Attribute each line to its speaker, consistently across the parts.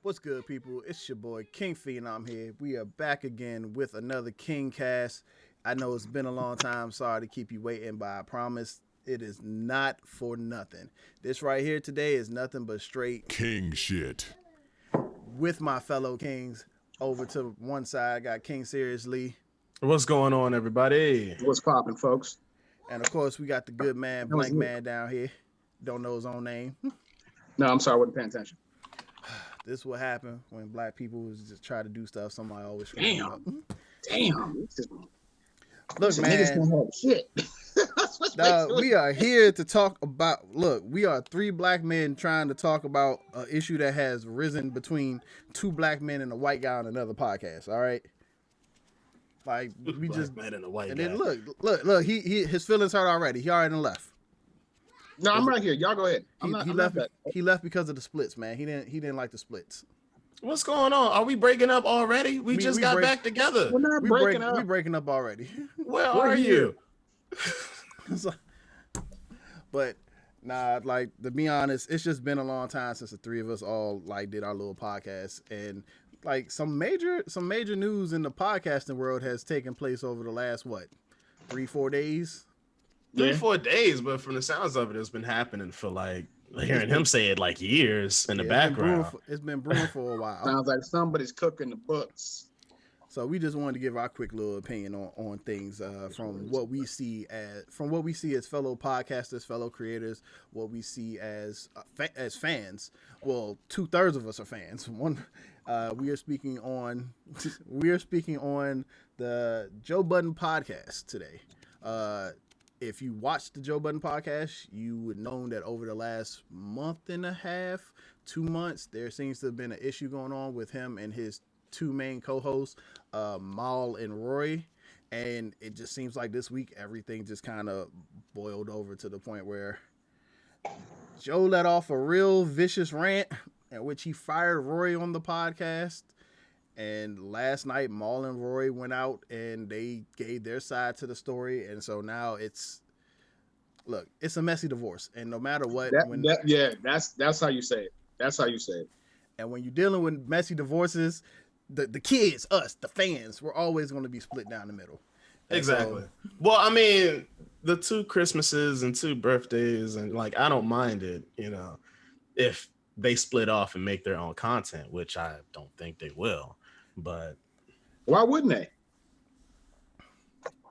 Speaker 1: What's good, people? It's your boy Kingz Phenom here. We are back again with another KingCast. I know it's been a long time. Sorry to keep you waiting, but I promise it is not for nothing. This right here today is nothing but straight
Speaker 2: King shit.
Speaker 1: with my fellow kings. Over to one side, I got Kingz Sirus Lee.
Speaker 3: What's going on, everybody?
Speaker 4: What's popping, folks?
Speaker 1: And of course, we got the good man, Blankman, down here. Don't know his own name.
Speaker 4: No, I'm sorry, I wasn't paying attention.
Speaker 1: This is what happened when black people just try to do stuff. Somebody always
Speaker 4: Damn.
Speaker 1: Look, man.
Speaker 4: Niggas don't have shit.
Speaker 1: We are here to talk about. Look, we are three black men trying to talk about an issue that has risen between two black men and a white guy on another podcast. All right, like we
Speaker 3: Black
Speaker 1: just
Speaker 3: man and a white
Speaker 1: and
Speaker 3: guy.
Speaker 1: then look. He his feelings hurt already. He already left.
Speaker 4: No, I'm right here. Y'all go ahead.
Speaker 1: He left because of the splits, man. He didn't like the splits.
Speaker 3: What's going on? Are we breaking up already? We just got back together.
Speaker 4: We're not breaking up.
Speaker 1: We breaking up already.
Speaker 3: Where are you?
Speaker 1: But nah, like to be honest, it's just been a long time since the three of us all like did our little podcast, and like some major news in the podcasting world has taken place over the last 3-4 days.
Speaker 3: 3-4 days, but from the sounds of it, it's been happening for like hearing him say it like years in the background.
Speaker 1: It's been brewing for a while.
Speaker 4: Sounds like somebody's cooking the books.
Speaker 1: So we just wanted to give our quick little opinion on things from what we see as fellow podcasters, fellow creators, what we see as fans. Well, 2/3 of us are fans. We are speaking on the Joe Budden podcast today. If you watched the Joe Budden podcast, you would know that over the last month and a half, 2 months, there seems to have been an issue going on with him and his two main co-hosts, Mal and Roy. And it just seems like this week, everything just kind of boiled over to the point where Joe let off a real vicious rant in which he fired Roy on the podcast. And last night, Mal and Roy went out and they gave their side to the story. And so now it's a messy divorce. And no matter what,
Speaker 4: that's how you say it. That's how you say it.
Speaker 1: And when you're dealing with messy divorces, the kids, us, the fans, we're always going to be split down the middle. And
Speaker 3: exactly. Well, I mean, the 2 Christmases and 2 birthdays, and like I don't mind it, if they split off and make their own content, which I don't think they will. But
Speaker 4: why wouldn't they?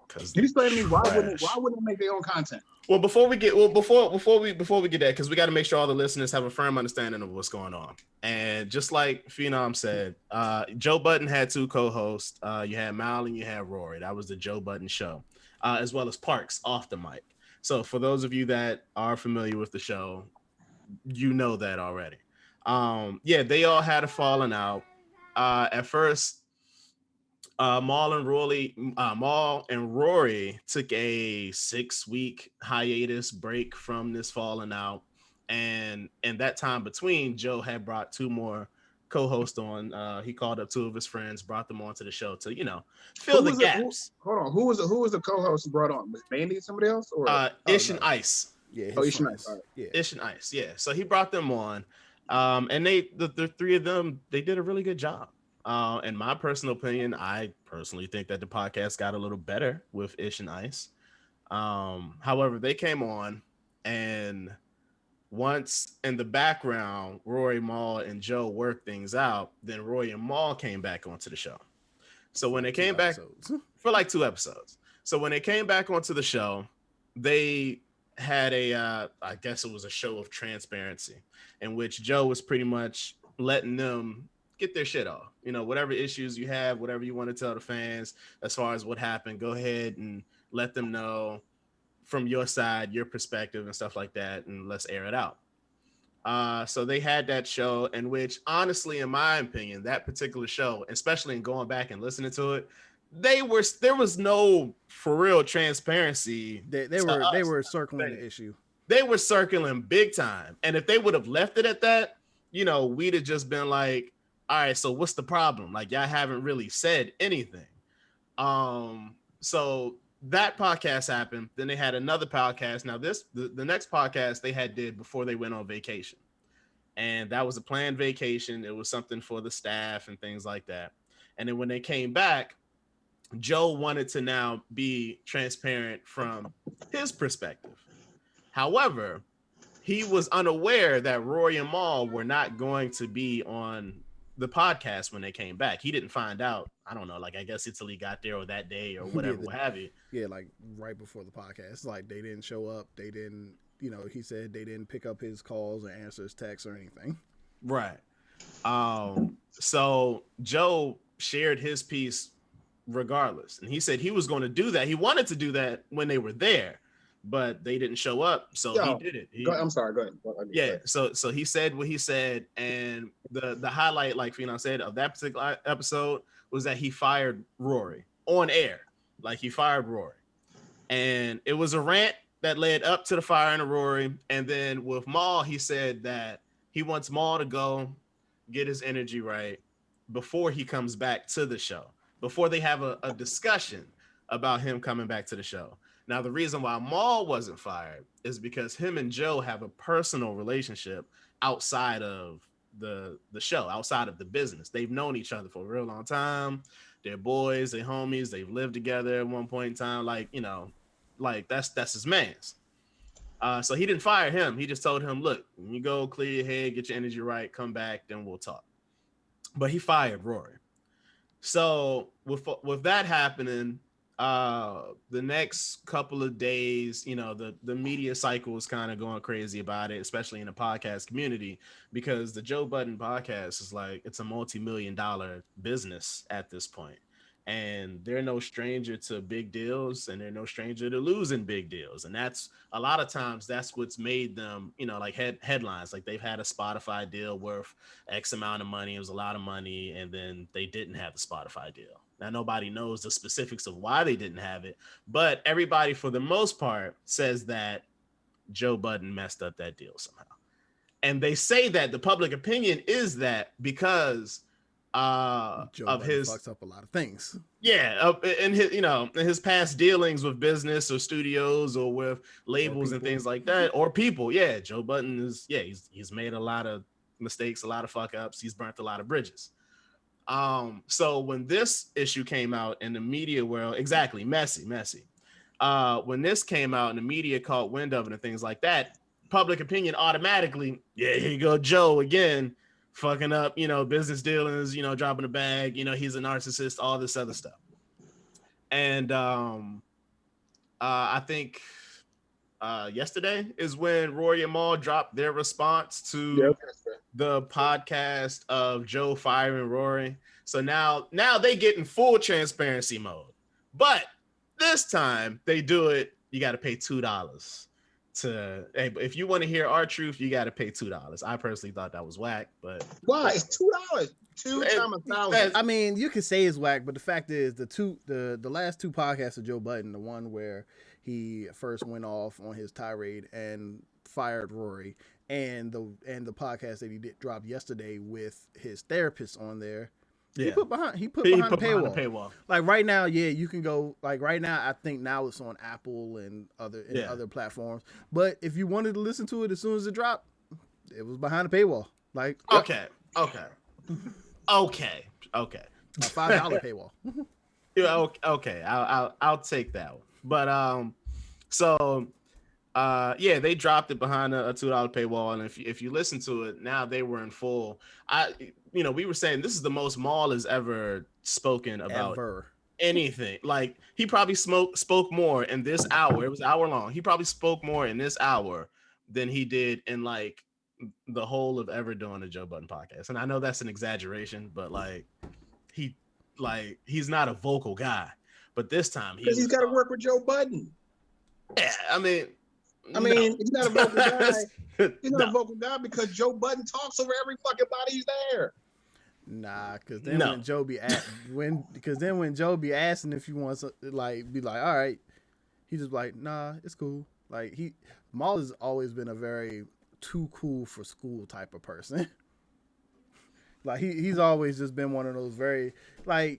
Speaker 3: Because
Speaker 4: you explain to me why wouldn't they make their own content?
Speaker 3: Well, before we get that, because we got to make sure all the listeners have a firm understanding of what's going on. And just like Phenom said, Joe Budden had 2 co-hosts. You had Mal and you had Rory. That was the Joe Budden show, as well as Parks off the mic. So for those of you that are familiar with the show, you know that already. They all had a falling out. At first, Mal and Rory took a 6-week hiatus break from this falling out, and in that time between, Joe had brought 2 more co-hosts on. He called up 2 of his friends, brought them onto the show to fill the gaps.
Speaker 4: Hold on, who was the co-host who brought on? Was Mandy and somebody else, or
Speaker 3: Ish and Ice?
Speaker 1: Yeah,
Speaker 4: Ish and Ice. Right.
Speaker 1: Yeah,
Speaker 3: Ish and Ice. Yeah, so he brought them on. And the 3 of them, they did a really good job. In my personal opinion, I personally think that the podcast got a little better with Ish and Ice. However, they came on, and once in the background, Rory, Mal, and Joe worked things out, then Roy and Mal came back onto the show. So when they came back for like 2 episodes. So when they came back onto the show, they had I guess it was a show of transparency, in which Joe was pretty much letting them get their shit off. Whatever issues you have, whatever you want to tell the fans as far as what happened, go ahead and let them know from your side, your perspective and stuff like that, and let's air it out. So they had that show, in which, honestly, in my opinion, that particular show, especially in going back and listening to it, there was no for real transparency.
Speaker 1: They were circling the issue.
Speaker 3: They were circling big time. And if they would have left it at that, we'd have just been like, all right, so what's the problem? Like, y'all haven't really said anything. So that podcast happened. Then they had another podcast. Now the next podcast they did before they went on vacation. and that was a planned vacation. It was something for the staff and things like that. And then when they came back, Joe wanted to now be transparent from his perspective. However, he was unaware that Rory and Mal were not going to be on the podcast when they came back. He didn't find out. I don't know, like I guess until he got there or that day or whatever, what have you.
Speaker 1: Yeah, like right before the podcast. Like they didn't show up. They didn't, he said they didn't pick up his calls or answer his texts or anything.
Speaker 3: Right. So Joe shared his piece regardless. And he said he was going to do that. He wanted to do that when they were there, but they didn't show up. So he did it.
Speaker 4: I'm sorry. Go ahead.
Speaker 3: Yeah. So he said what he said. And the highlight, like Phenom said, of that particular episode was that he fired Rory on air. Like he fired Rory. And it was a rant that led up to the firing of Rory. And then with Mal, he said that he wants Mal to go get his energy right before he comes back to the show, before they have a discussion about him coming back to the show. Now, the reason why Mal wasn't fired is because him and Joe have a personal relationship outside of the show, outside of the business. They've known each other for a real long time. They're boys, they're homies, they've lived together at one point in time. Like, like that's his man's. So he didn't fire him. He just told him, look, when you go clear your head, get your energy right, come back, then we'll talk. But he fired Rory. So with that happening, the next couple of days, the media cycle is kind of going crazy about it, especially in the podcast community, because the Joe Budden podcast is like, it's a multi-million-dollar business at this point. And they're no stranger to big deals, and they're no stranger to losing big deals. And that's a lot of times that's what's made them, like headlines. Like they've had a Spotify deal worth X amount of money. It was a lot of money. And then they didn't have the Spotify deal. Now, nobody knows the specifics of why they didn't have it, but everybody, for the most part, says that Joe Budden messed up that deal somehow. And they say that the public opinion is that because
Speaker 1: Joe
Speaker 3: of
Speaker 1: Budden
Speaker 3: his
Speaker 1: fucks up a lot of things.
Speaker 3: Yeah, in his in his past dealings with business or studios or with labels and things like that, or people. Yeah, Joe Budden is he's made a lot of mistakes, a lot of fuck ups. He's burnt a lot of bridges. So when this issue came out in the media world, exactly, messy. When this came out and the media caught wind of it and things like that, public opinion automatically, here you go, Joe again, fucking up, business dealings, dropping a bag, he's a narcissist, all this other stuff. And I think yesterday is when Rory and Mal dropped their response to the podcast of Joe firing Rory. So now they get in full transparency mode. But this time they do it, you got to pay $2 to, hey, if you want to hear our truth, you got to pay $2. I personally thought that was whack, but
Speaker 4: why? It's $2. 2 times 1,000.
Speaker 1: I mean, you can say it's whack, but the fact is the last two podcasts of Joe Budden, the one where he first went off on his tirade and fired Rory, and the podcast that he did drop yesterday with his therapist on there. Yeah. He put behind the paywall. Like right now, you can go. Like right now, I think now it's on Apple and other platforms. But if you wanted to listen to it as soon as it dropped, it was behind the paywall. Like
Speaker 3: okay, a
Speaker 1: $5 paywall.
Speaker 3: Yeah, okay, I'll take that one. But they dropped it behind a $2 paywall, and if you listen to it now, they were in full. We were saying this is the most Mal has ever spoken about anything. Like he probably spoke more in this hour. It was an hour long. He probably spoke more in this hour than he did in like the whole of ever doing a Joe Budden podcast. And I know that's an exaggeration, but he's not a vocal guy. But this time
Speaker 4: he's got to work with Joe Budden.
Speaker 3: Yeah, I mean,
Speaker 4: he's not a vocal guy. He's not a vocal guy because Joe Budden talks over every fucking body he's there.
Speaker 1: Nah, because then when Joe be asking if he wants to be like, all right, he's just like, nah, it's cool. Like Mal has always been a very too cool for school type of person. Like he's always just been one of those very when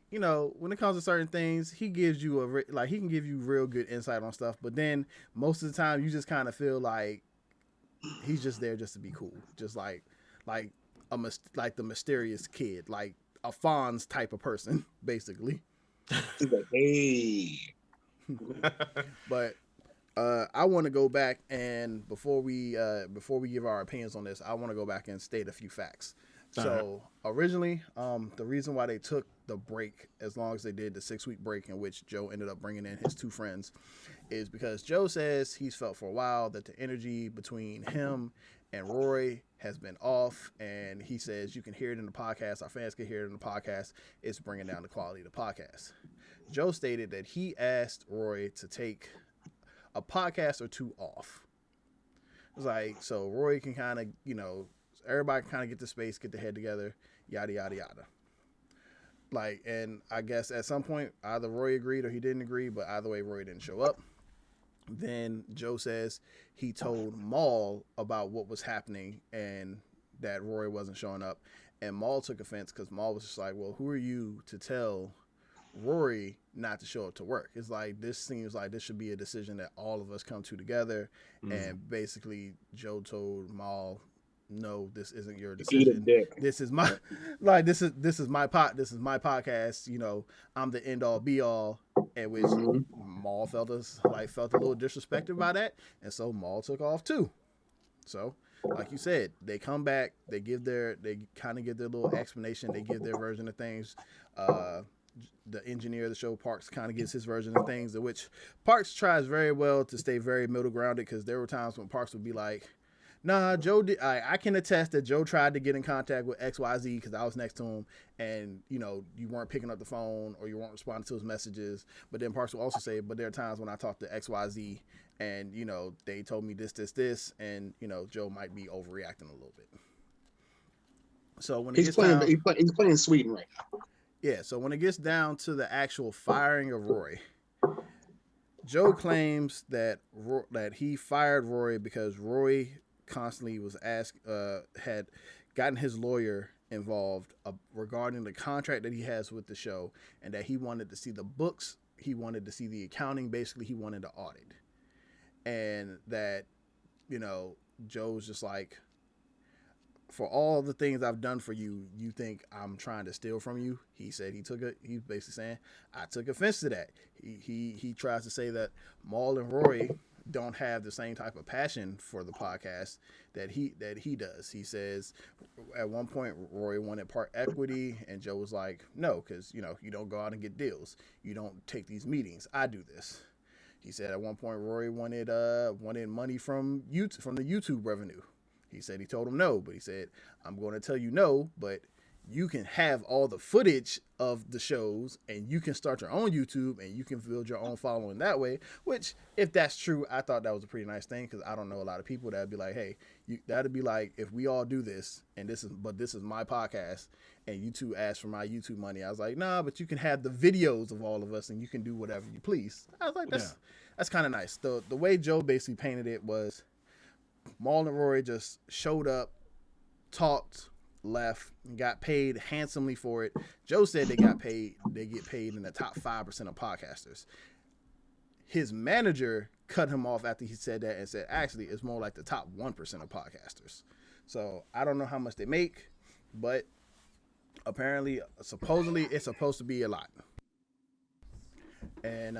Speaker 1: it comes to certain things, he gives you he can give you real good insight on stuff, but then most of the time you just kind of feel like he's just there just to be cool. Just like, like like the mysterious kid, like a Fonz type of person, basically.
Speaker 4: He's like, hey.
Speaker 1: But I want to go back, and before we give our opinions on this, I want to go back and state a few facts. So originally, the reason why they took the break as long as they did, the 6-week break in which Joe ended up bringing in his 2 friends, is because Joe says he's felt for a while that the energy between him and Roy has been off, and he says you can hear it in the podcast, our fans can hear it in the podcast, it's bringing down the quality of the podcast. Joe stated that he asked Roy to take a podcast or 2 off. It was like, so Roy can kind of, everybody can kind of get the space, get the head together, yada, yada, yada. Like, and I guess at some point, either Roy agreed or he didn't agree, but either way, Roy didn't show up. Then Joe says he told Maul about what was happening and that Roy wasn't showing up. And Maul took offense because Maul was just like, well, who are you to tell Rory not to show up to work? It's like, this seems like this should be a decision that all of us come to together. And basically Joe told Maul, no, this isn't your decision. This is my this is my podcast. I'm the end all be all. At which Maul felt a little disrespected by that, and so Maul took off too. So, like you said, they come back, they kind of give their little explanation, they give their version of things. The engineer of the show, Parks, kind of gives his version of things, in which Parks tries very well to stay very middle grounded, because there were times when Parks would be like, nah, Joe did. I can attest that Joe tried to get in contact with XYZ because I was next to him, and you weren't picking up the phone or you weren't responding to his messages. But then Parks will also say, but there are times when I talk to XYZ and they told me this, and Joe might be overreacting a little bit. So when
Speaker 4: he's playing Sweden right now.
Speaker 1: Yeah. So when it gets down to the actual firing of Roy, Joe claims that he fired Roy because Roy constantly was had gotten his lawyer involved regarding the contract that he has with the show, and that he wanted to see the books, he wanted to see the accounting, basically he wanted to audit, and that Joe's just like, for all the things I've done for you, you think I'm trying to steal from you? He said he's basically saying, I took offense to that. He tries to say that Maul and Roy don't have the same type of passion for the podcast that he does. He says at one point Roy wanted part equity, and Joe was like, no, because you don't go out and get deals, you don't take these meetings, I do this. He said at one point Roy wanted money from the YouTube revenue. He said he told him no, but he said, I'm going to tell you no, but you can have all the footage of the shows and you can start your own YouTube and you can build your own following that way, which, if that's true, I thought that was a pretty nice thing, because I don't know a lot of people that'd be like, hey, that'd be like, if we all do this and this is my podcast and you two ask for my YouTube money. I was like, nah, but you can have the videos of all of us and you can do whatever you please. I was like, that's kind of nice. The way Joe basically painted it was, Maul and Rory just showed up, talked, left, and got paid handsomely for it. Joe said they get paid in the top 5% of podcasters. His manager cut him off after he said that and said, actually, it's more like the top 1% of podcasters. So I don't know how much they make, but supposedly it's supposed to be a lot. And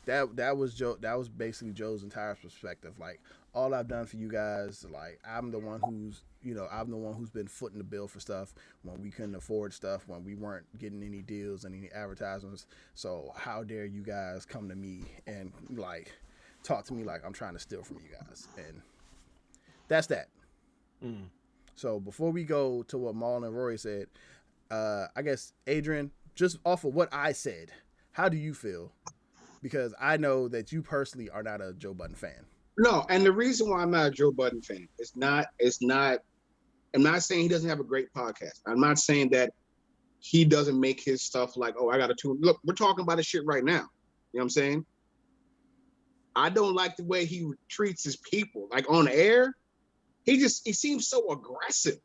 Speaker 1: that was basically Joe's entire perspective. Like, all I've done for you guys, like, I'm the one who's been footing the bill for stuff when we couldn't afford stuff, when we weren't getting any deals and any advertisements. So how dare you guys come to me and like talk to me like I'm trying to steal from you guys? And that's that. So before we go to what Maul and Rory said, I guess, Adrian, just off of what I said, how do you feel? Because I know that you personally are not a Joe Budden fan.
Speaker 4: No, and the reason why I'm not a Joe Budden fan, I'm not saying he doesn't have a great podcast. I'm not saying that he doesn't make his stuff like, oh, I got to tune. Look, we're talking about this shit right now. You know what I'm saying? I don't like the way he treats his people. Like, on air, he seems so aggressive.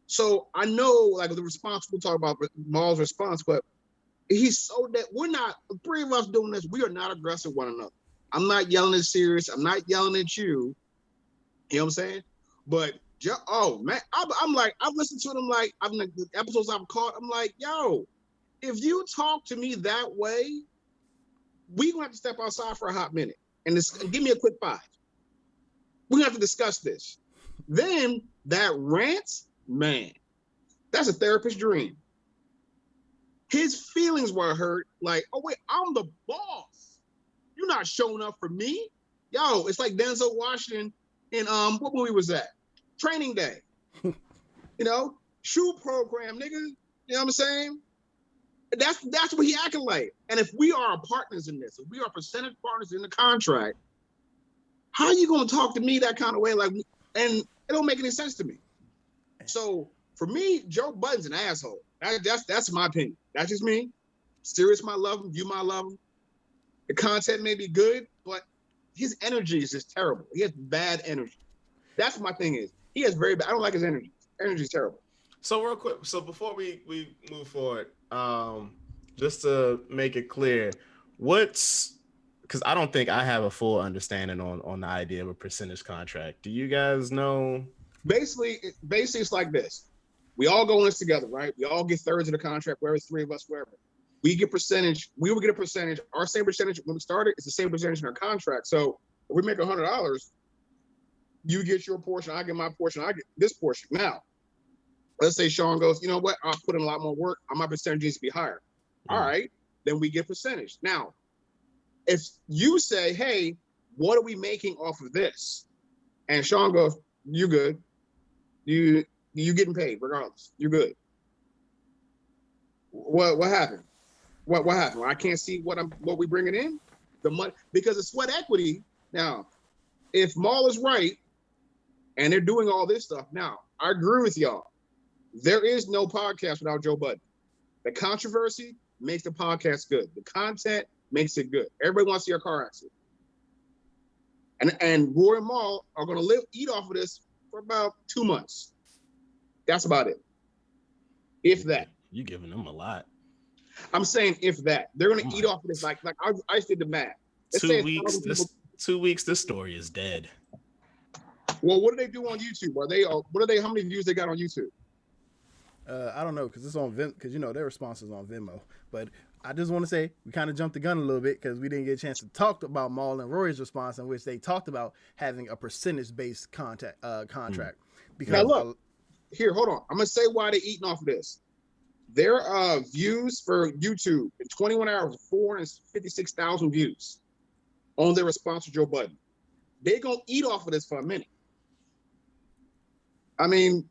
Speaker 4: So I know, like, the response, we'll talk about Maul's response, but he's so that we're not, the three of us doing this, we are not aggressive with one another. I'm not yelling at Sirius. I'm not yelling at you. You know what I'm saying? But Oh man, I'm like, I've listened to them, like I'm the episodes I've caught. I'm like, yo, if you talk to me that way, we gonna have to step outside for a hot minute and give me a quick 5. We're gonna have to discuss this. Then that rant, man, that's a therapist's dream. His feelings were hurt. Like, oh wait, I'm the boss. You're not showing up for me. Yo, it's like Denzel Washington in what movie was that? Training Day. Shoe program, nigga. You know what I'm saying? That's what he acting like. And if we are partners in this, if we are percentage partners in the contract, how are you gonna talk to me that kind of way? Like, and it don't make any sense to me. So for me, Joe Budden's an asshole. That's my opinion. That's just me. Sirius might love him, you might love him. The content may be good, but his energy is just terrible. He has bad energy. That's my thing is. He has very bad. I don't like his energy. Energy is terrible.
Speaker 3: So real quick, so before we move forward, just to make it clear, because I don't think I have a full understanding on the idea of a percentage contract. Do you guys know? Basically
Speaker 4: it's like this. We all go in this together, right? We all get thirds of the contract, wherever 3 of us, wherever. We get percentage. We will get a percentage. Our same percentage when we started is the same percentage in our contract. So if we make $100, you get your portion, I get my portion, I get this portion. Now, let's say Sean goes, you know what? I'll put in a lot more work. My percentage needs to be higher. All right, then we get percentage. Now, if you say, hey, what are we making off of this? And Sean goes, you good. You getting paid regardless. You're good. What happened? What happened? I can't see what we bringing in. The money, because it's sweat equity. Now, if Maul is right, and they're doing all this stuff. Now, I agree with y'all. There is no podcast without Joe Budden. The controversy makes the podcast good. The content makes it good. Everybody wants to see a car accident. And Roy and Maul are going to eat off of this for about 2 months. That's about it. If that.
Speaker 3: You're giving them a lot.
Speaker 4: I'm saying if that. They're going to eat off of this. Like I did the math.
Speaker 3: 2 weeks. 2 weeks, this story is dead.
Speaker 4: Well, what do they do on YouTube? How many views they got on YouTube?
Speaker 1: I don't know, because it's on Vim, because their response is on Venmo. But I just want to say we kind of jumped the gun a little bit because we didn't get a chance to talk about Maul and Rory's response, in which they talked about having a percentage-based contract. Because
Speaker 4: now look, here, hold on. I'm gonna say why they're eating off of this. Their views for YouTube in 21 hours, 456,000 views on their response to Joe Budden. They're gonna eat off of this for a minute. I mean,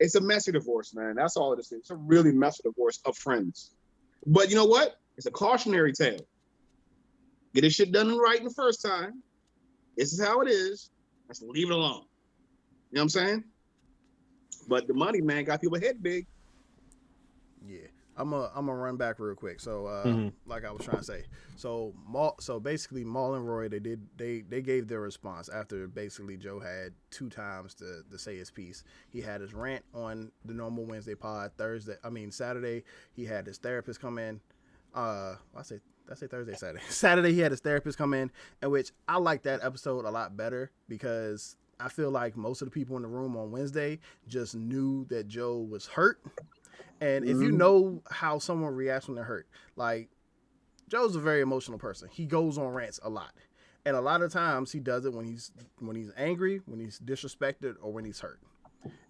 Speaker 4: it's a messy divorce, man. That's all it is. It's a really messy divorce of friends. But you know what? It's a cautionary tale. Get this shit done right in the first time. This is how it is. Let's leave it alone. You know what I'm saying? But the money, man, got people head big.
Speaker 1: Yeah. I'm gonna run back real quick. So like I was trying to say. So basically Maul and Roy, they gave their response after basically Joe had 2 times to say his piece. He had his rant on the normal Wednesday pod. Saturday he had his therapist come in. I say Thursday, Saturday. Saturday he had his therapist come in which I like that episode a lot better because I feel like most of the people in the room on Wednesday just knew that Joe was hurt. And if you know how someone reacts when they're hurt, like Joe's a very emotional person. He goes on rants a lot. And a lot of times he does it when he's angry, when he's disrespected, or when he's hurt.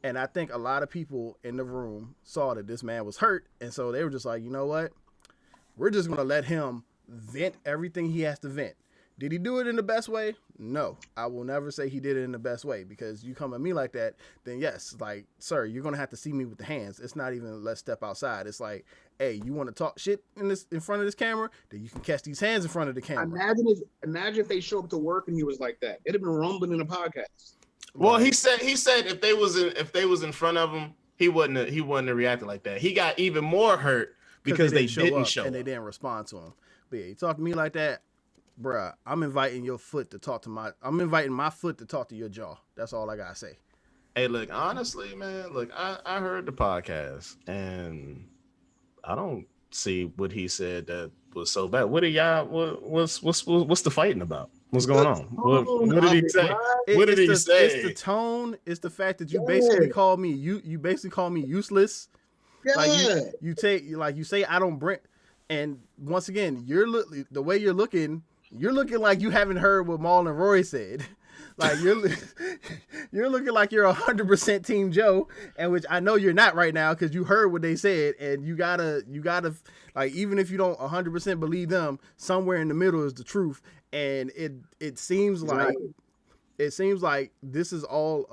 Speaker 1: And I think a lot of people in the room saw that this man was hurt. And so they were just like, you know what? We're just going to let him vent everything he has to vent. Did he do it in the best way? No, I will never say he did it in the best way because you come at me like that, then yes, like, sir, you're going to have to see me with the hands. It's not even let's step outside. It's like, hey, you want to talk shit in front of this camera? Then you can catch these hands in front of the camera.
Speaker 4: Imagine if they show up to work and he was like that. It'd have been rumbling in the podcast.
Speaker 3: Well, he said if they was in front of him, he wouldn't have reacted like that. He got even more hurt because they didn't show up
Speaker 1: and they didn't respond to him. But yeah, you talk to me like that, bruh, I'm inviting my foot to talk to your jaw. That's all I gotta say.
Speaker 3: Hey, look, honestly, man, I heard the podcast and I don't see what he said that was so bad. What are y'all? What's the fighting about? What's going on? What did he say? What did he say?
Speaker 1: It's the tone. It's the fact that you basically call me you basically call me useless.
Speaker 4: Yeah.
Speaker 1: Like you say I don't bring. And once again, the way you're looking like you haven't heard what Maul and Roy said. Like you're looking like you're 100% Team Joe, and which I know you're not right now because you heard what they said, and you gotta like, even if you don't 100% believe them, somewhere in the middle is the truth. And it seems like this is all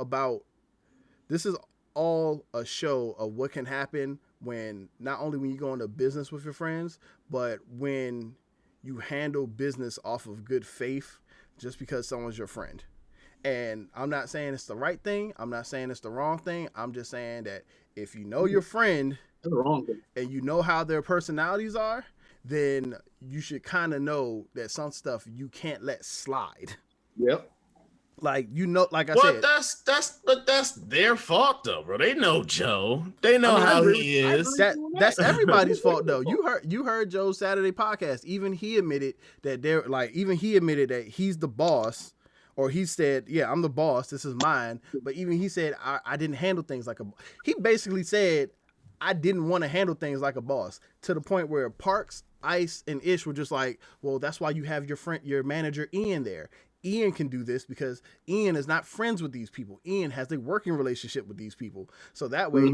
Speaker 1: a show of what can happen when not only when you go into business with your friends, but when you handle business off of good faith just because someone's your friend. And I'm not saying it's the right thing. I'm not saying it's the wrong thing. I'm just saying that if you know your friend and you know how their personalities are, then you should kind of know that some stuff you can't let slide.
Speaker 4: Yep.
Speaker 1: Like, like I said,
Speaker 3: that's their fault though, bro. They know Joe. They know how he is.
Speaker 1: That's everybody's fault though. You heard Joe's Saturday podcast. Even he admitted that he's the boss, or he said, "Yeah, I'm the boss. This is mine." But even he said, "I didn't handle things like a." He basically said, "I didn't want to handle things like a boss," to the point where Parks, Ice, and Ish were just like, "Well, that's why you have your manager Ian there. Ian can do this because Ian is not friends with these people. Ian has a working relationship with these people. So that way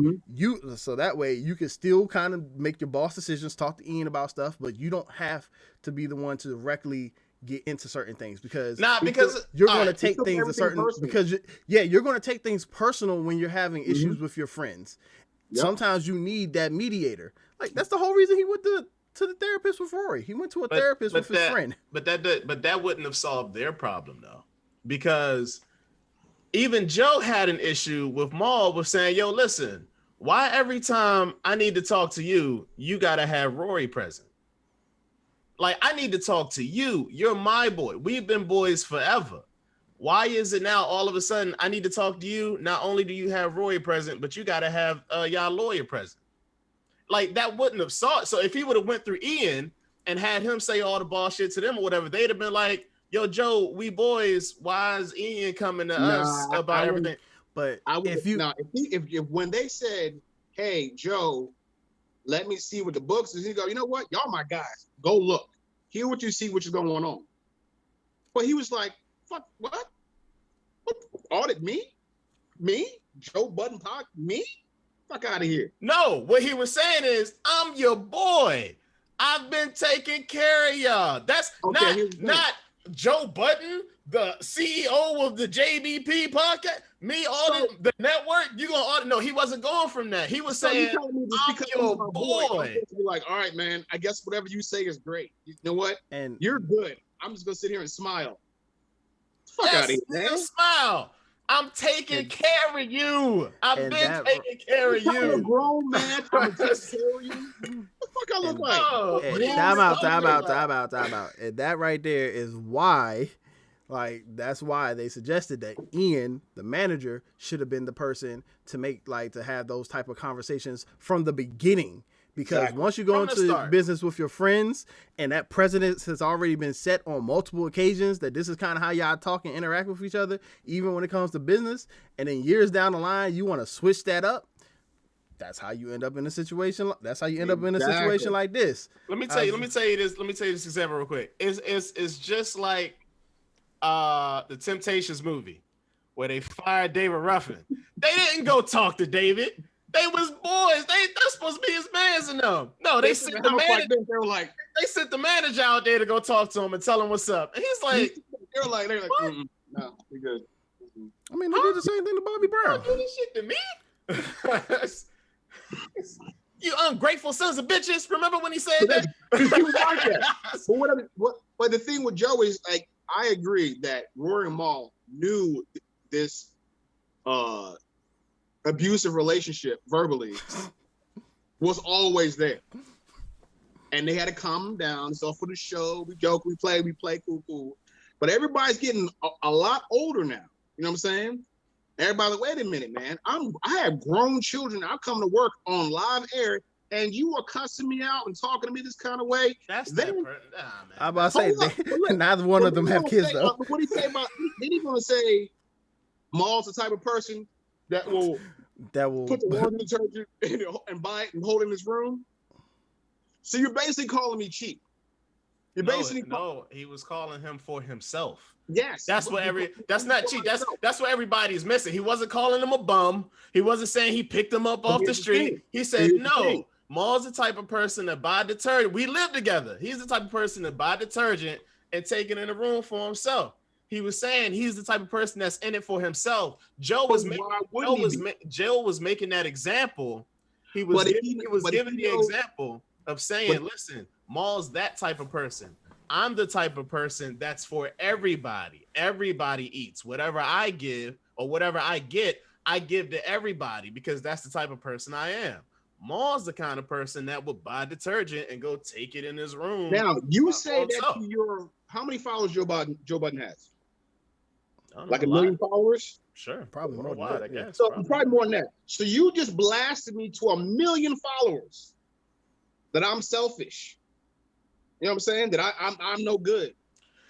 Speaker 1: you can still kind of make your boss decisions, talk to Ian about stuff, but you don't have to be the one to directly get into certain things because you're going to take things you're going to take things personal when you're having issues with your friends. Yep. Sometimes you need that mediator. Like, that's the whole reason he went to the therapist with Rory. He went to a therapist with his friend.
Speaker 3: But that wouldn't have solved their problem though, because even Joe had an issue with Maul with saying, "Yo, listen, why every time I need to talk to you, you gotta have Rory present? Like, I need to talk to you. You're my boy. We've been boys forever. Why is it now all of a sudden I need to talk to you? Not only do you have Rory present, but you gotta have y'all lawyer present." Like, that wouldn't have solved. So if he would have went through Ian and had him say all the bullshit to them or whatever, they'd have been like, "Yo, Joe, we boys. Why is Ian coming to us about everything?"
Speaker 1: But
Speaker 4: if when they said, "Hey, Joe, let me see what the books is," he go, "You know what? Y'all my guys. Go look. Hear what you see, what's going on." But he was like, "Fuck, what? Audit me? Me? Joe Budden Park? Me? Fuck out of here."
Speaker 3: No, what he was saying is, "I'm your boy. I've been taking care of y'all." That's not Joe Budden, the CEO of the JBP podcast. Me audit the network. You gonna audit? No, he wasn't going from that. He was saying, "I'm your boy."
Speaker 4: Like, all right, man. I guess whatever you say is great. You know what?
Speaker 1: And
Speaker 4: you're good. I'm just gonna sit here and smile. Fuck out of here, man.
Speaker 3: Smile. I'm taking care of you. I've been taking care of you.
Speaker 4: I'm a grown man trying to take care of you. What the fuck I look like?
Speaker 1: Time out. And that right there is why, that's why they suggested that Ian, the manager, should have been the person to have those type of conversations from the beginning. Because once you go into business with your friends and that precedent has already been set on multiple occasions that this is kind of how y'all talk and interact with each other, even when it comes to business, and then years down the line, you want to switch that up, that's how you end up in a situation. That's how you end up in a situation like this.
Speaker 3: Let me tell you this example real quick. It's just like the Temptations movie where they fired David Ruffin. They didn't go talk to David. They was boys. They're supposed to be his mans and them. No, they sent the manager. They sent the manager out there to go talk to him and tell him what's up. And he's like,
Speaker 4: they're like, no, we good.
Speaker 1: I mean, they did the same thing to Bobby Brown.
Speaker 3: You do this shit to me? You ungrateful sons of bitches. Remember when he said that?
Speaker 4: But the thing with Joe is, like, I agree that Rory and Maul knew this abusive relationship verbally was always there, and they had to calm them down. So for the show, we joke, we play, cool. But everybody's getting a lot older now. You know what I'm saying? Everybody, like, wait a minute, man. I have grown children. I come to work on live air and you are cussing me out and talking to me this kind of way.
Speaker 3: That's
Speaker 4: then,
Speaker 3: man.
Speaker 1: I'm about to say, neither one of them have kids, though.
Speaker 4: What did he say about, then he's going to say, Maul's the type of person that will put the laundry detergent and buy it and hold it in his room. So you're basically calling me cheap.
Speaker 3: No, he was calling him for himself.
Speaker 4: Yes.
Speaker 3: That's not cheap. That's what everybody is missing. He wasn't calling him a bum. He wasn't saying he picked him up off the street. He said, no, Maul's the type of person that buy detergent. We live together. He's the type of person that buy detergent and take it in a room for himself. He was saying he's the type of person that's in it for himself. Joe was making that example. He was giving the example of saying, listen, Maul's that type of person. I'm the type of person that's for everybody. Everybody eats. Whatever I give or whatever I get, I give to everybody because that's the type of person I am. Maul's the kind of person that would buy detergent and go take it in his room.
Speaker 4: Now, you say that to your, how many followers Joe Budden has? Like 1 million followers?
Speaker 3: Sure.
Speaker 1: Probably more than that,
Speaker 3: I guess.
Speaker 4: So probably more than that. So you just blasted me to 1 million followers that I'm selfish. You know what I'm saying? That I'm no good.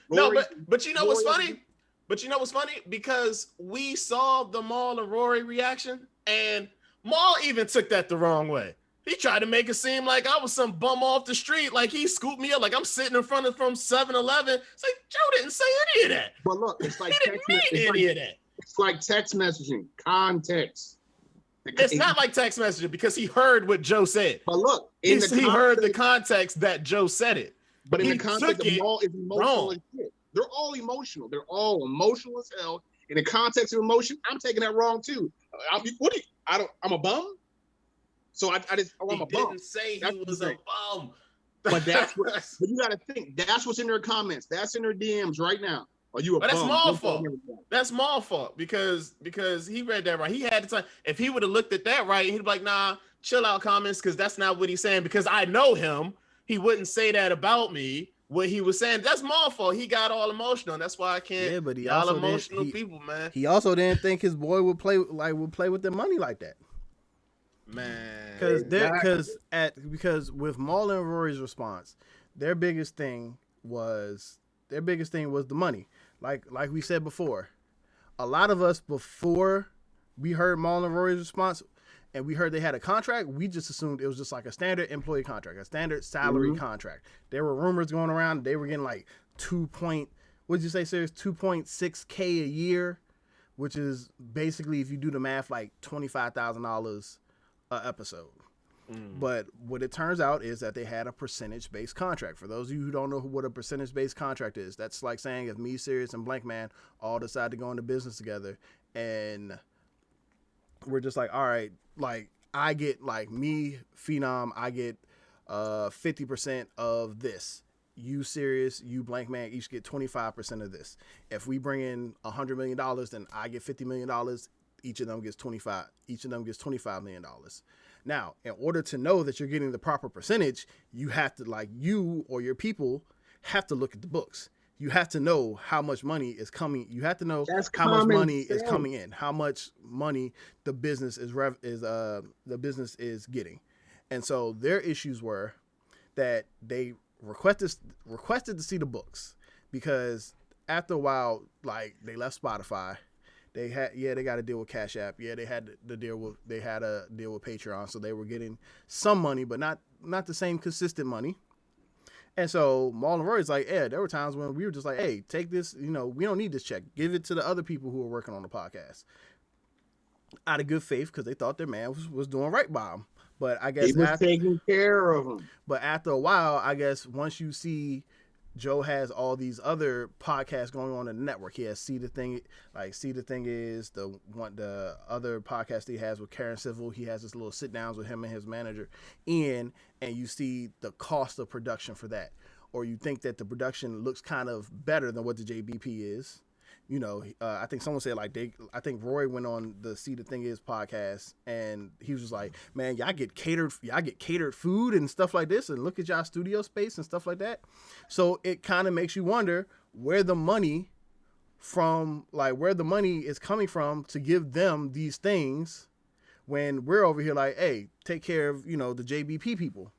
Speaker 3: Rory, no, but you know what's funny? But you know what's funny? Because we saw the Maul and Rory reaction, and Maul even took that the wrong way. He tried to make it seem like I was some bum off the street, like he scooped me up, like I'm sitting in front of from 7-Eleven. It's like, Joe didn't say any of that.
Speaker 4: But look, it's like
Speaker 3: he didn't mean any of that.
Speaker 4: It's like text messaging, context.
Speaker 3: It's not like text messaging because he heard what Joe said.
Speaker 4: But look,
Speaker 3: he heard the context that Joe said it.
Speaker 4: But in the context of Maul is emotional as shit. They're all emotional. They're all emotional as hell. In the context of emotion, I'm taking that wrong too. I'm a bum. So I'm a bum.
Speaker 3: Didn't say he was a bum.
Speaker 4: But but you got to think. That's what's in their comments. That's in their DMs right now. Are you a bum?
Speaker 3: That's Maul's fault. That's Maul's fault because he read that right. He had the time. If he would have looked at that right, he'd be like, nah, chill out comments because that's not what he's saying. Because I know him. He wouldn't say that about me. What he was saying, that's Maul's fault. He got all emotional. And that's why I can't. Yeah, but y'all emotional people, man.
Speaker 1: He also didn't think his boy would play with their money like that.
Speaker 3: Man,
Speaker 1: because with Maul and Rory's response, their biggest thing was the money. Like we said before, a lot of us before we heard Maul and Rory's response and we heard they had a contract, we just assumed it was just like a standard employee contract, a standard salary contract. There were rumors going around they were getting like 2.6K a year, which is basically, if you do the math, like $25,000 an episode. But what it turns out is that they had a percentage-based contract. For those of you who don't know what a percentage-based contract is, that's like saying if me, Sirius, and Blankman all decide to go into business together, and we're just like, all right, like I get, like me, Phenom, I get 50% of this. You, Sirius, you, Blankman, each get 25% of this. If we bring in $100 million, then I get $50 million. Each of them gets $25 million. Now, in order to know that you're getting the proper percentage, you have to, like, you or your people have to look at the books. You have to know how much money is coming. You have to know how much money is coming in, how much money the business is getting. And so their issues were that they requested to see the books, because after a while, like, they left Spotify. They got to deal with Cash App. Yeah, they had a deal with Patreon, so they were getting some money, but not the same consistent money. And so Maul and Rory's like, yeah, there were times when we were just like, hey, take this, we don't need this check. Give it to the other people who are working on the podcast. Out of good faith, because they thought their man was doing right by them. But I guess
Speaker 4: he was taking care of them.
Speaker 1: But after a while, I guess once you see Joe has all these other podcasts going on in the network. He has See the Thing is the other podcast he has with Karen Civil. He has this little sit downs with him and his manager, and you see the cost of production for that, or you think that the production looks kind of better than what the JBP is. I think someone said I think Roy went on the See the Thing Is podcast, and he was just like, man, y'all get catered food and stuff like this, and look at y'all studio space and stuff like that. So it kind of makes you wonder where the money is coming from to give them these things when we're over here like, hey, take care of, the JBP people.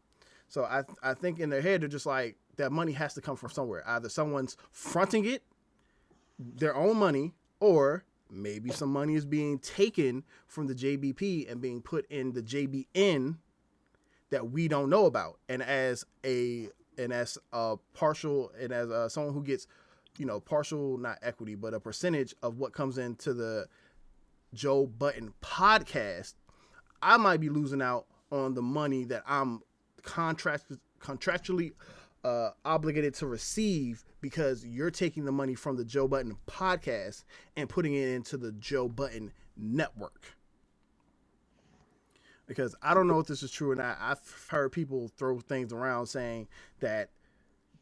Speaker 1: So I think in their head, they're just like, that money has to come from somewhere. Either someone's fronting it, their own money, or maybe some money is being taken from the JBP and being put in the JBN that we don't know about. And as someone who gets, partial, not equity, but a percentage of what comes into the Joe Budden podcast, I might be losing out on the money that I'm contractually obligated to receive, because you're taking the money from the Joe Budden podcast and putting it into the Joe Budden network. Because I don't know if this is true or not. I've heard people throw things around saying that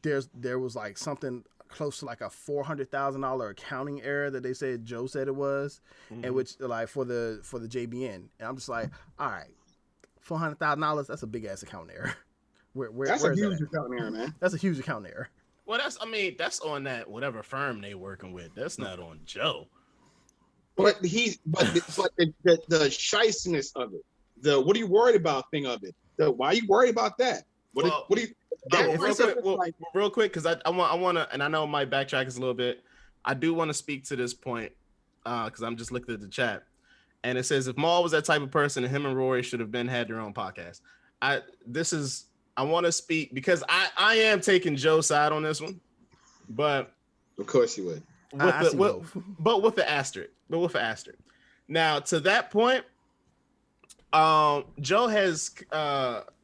Speaker 1: there was like something close to like a $400,000 accounting error that they said Joe said it was, and which like for the JBN, and I'm just like, all right, $400,000, that's a big ass accounting error.
Speaker 4: That's a huge accounting error, man.
Speaker 1: That's a huge accounting error.
Speaker 3: Well, that's on that whatever firm they working with. That's not on Joe.
Speaker 4: But the shiciness of it, the what are you worried about thing of it, why are you worried about that? What do you?
Speaker 3: Real quick, because I want to, and I know my backtrack is a little bit. I do want to speak to this point because I'm just looking at the chat, and it says if Maul was that type of person, him and Rory should have had their own podcast. I want to speak because I am taking Joe's side on this one, but
Speaker 4: of course you would.
Speaker 3: But with the asterisk. Now to that point, Joe has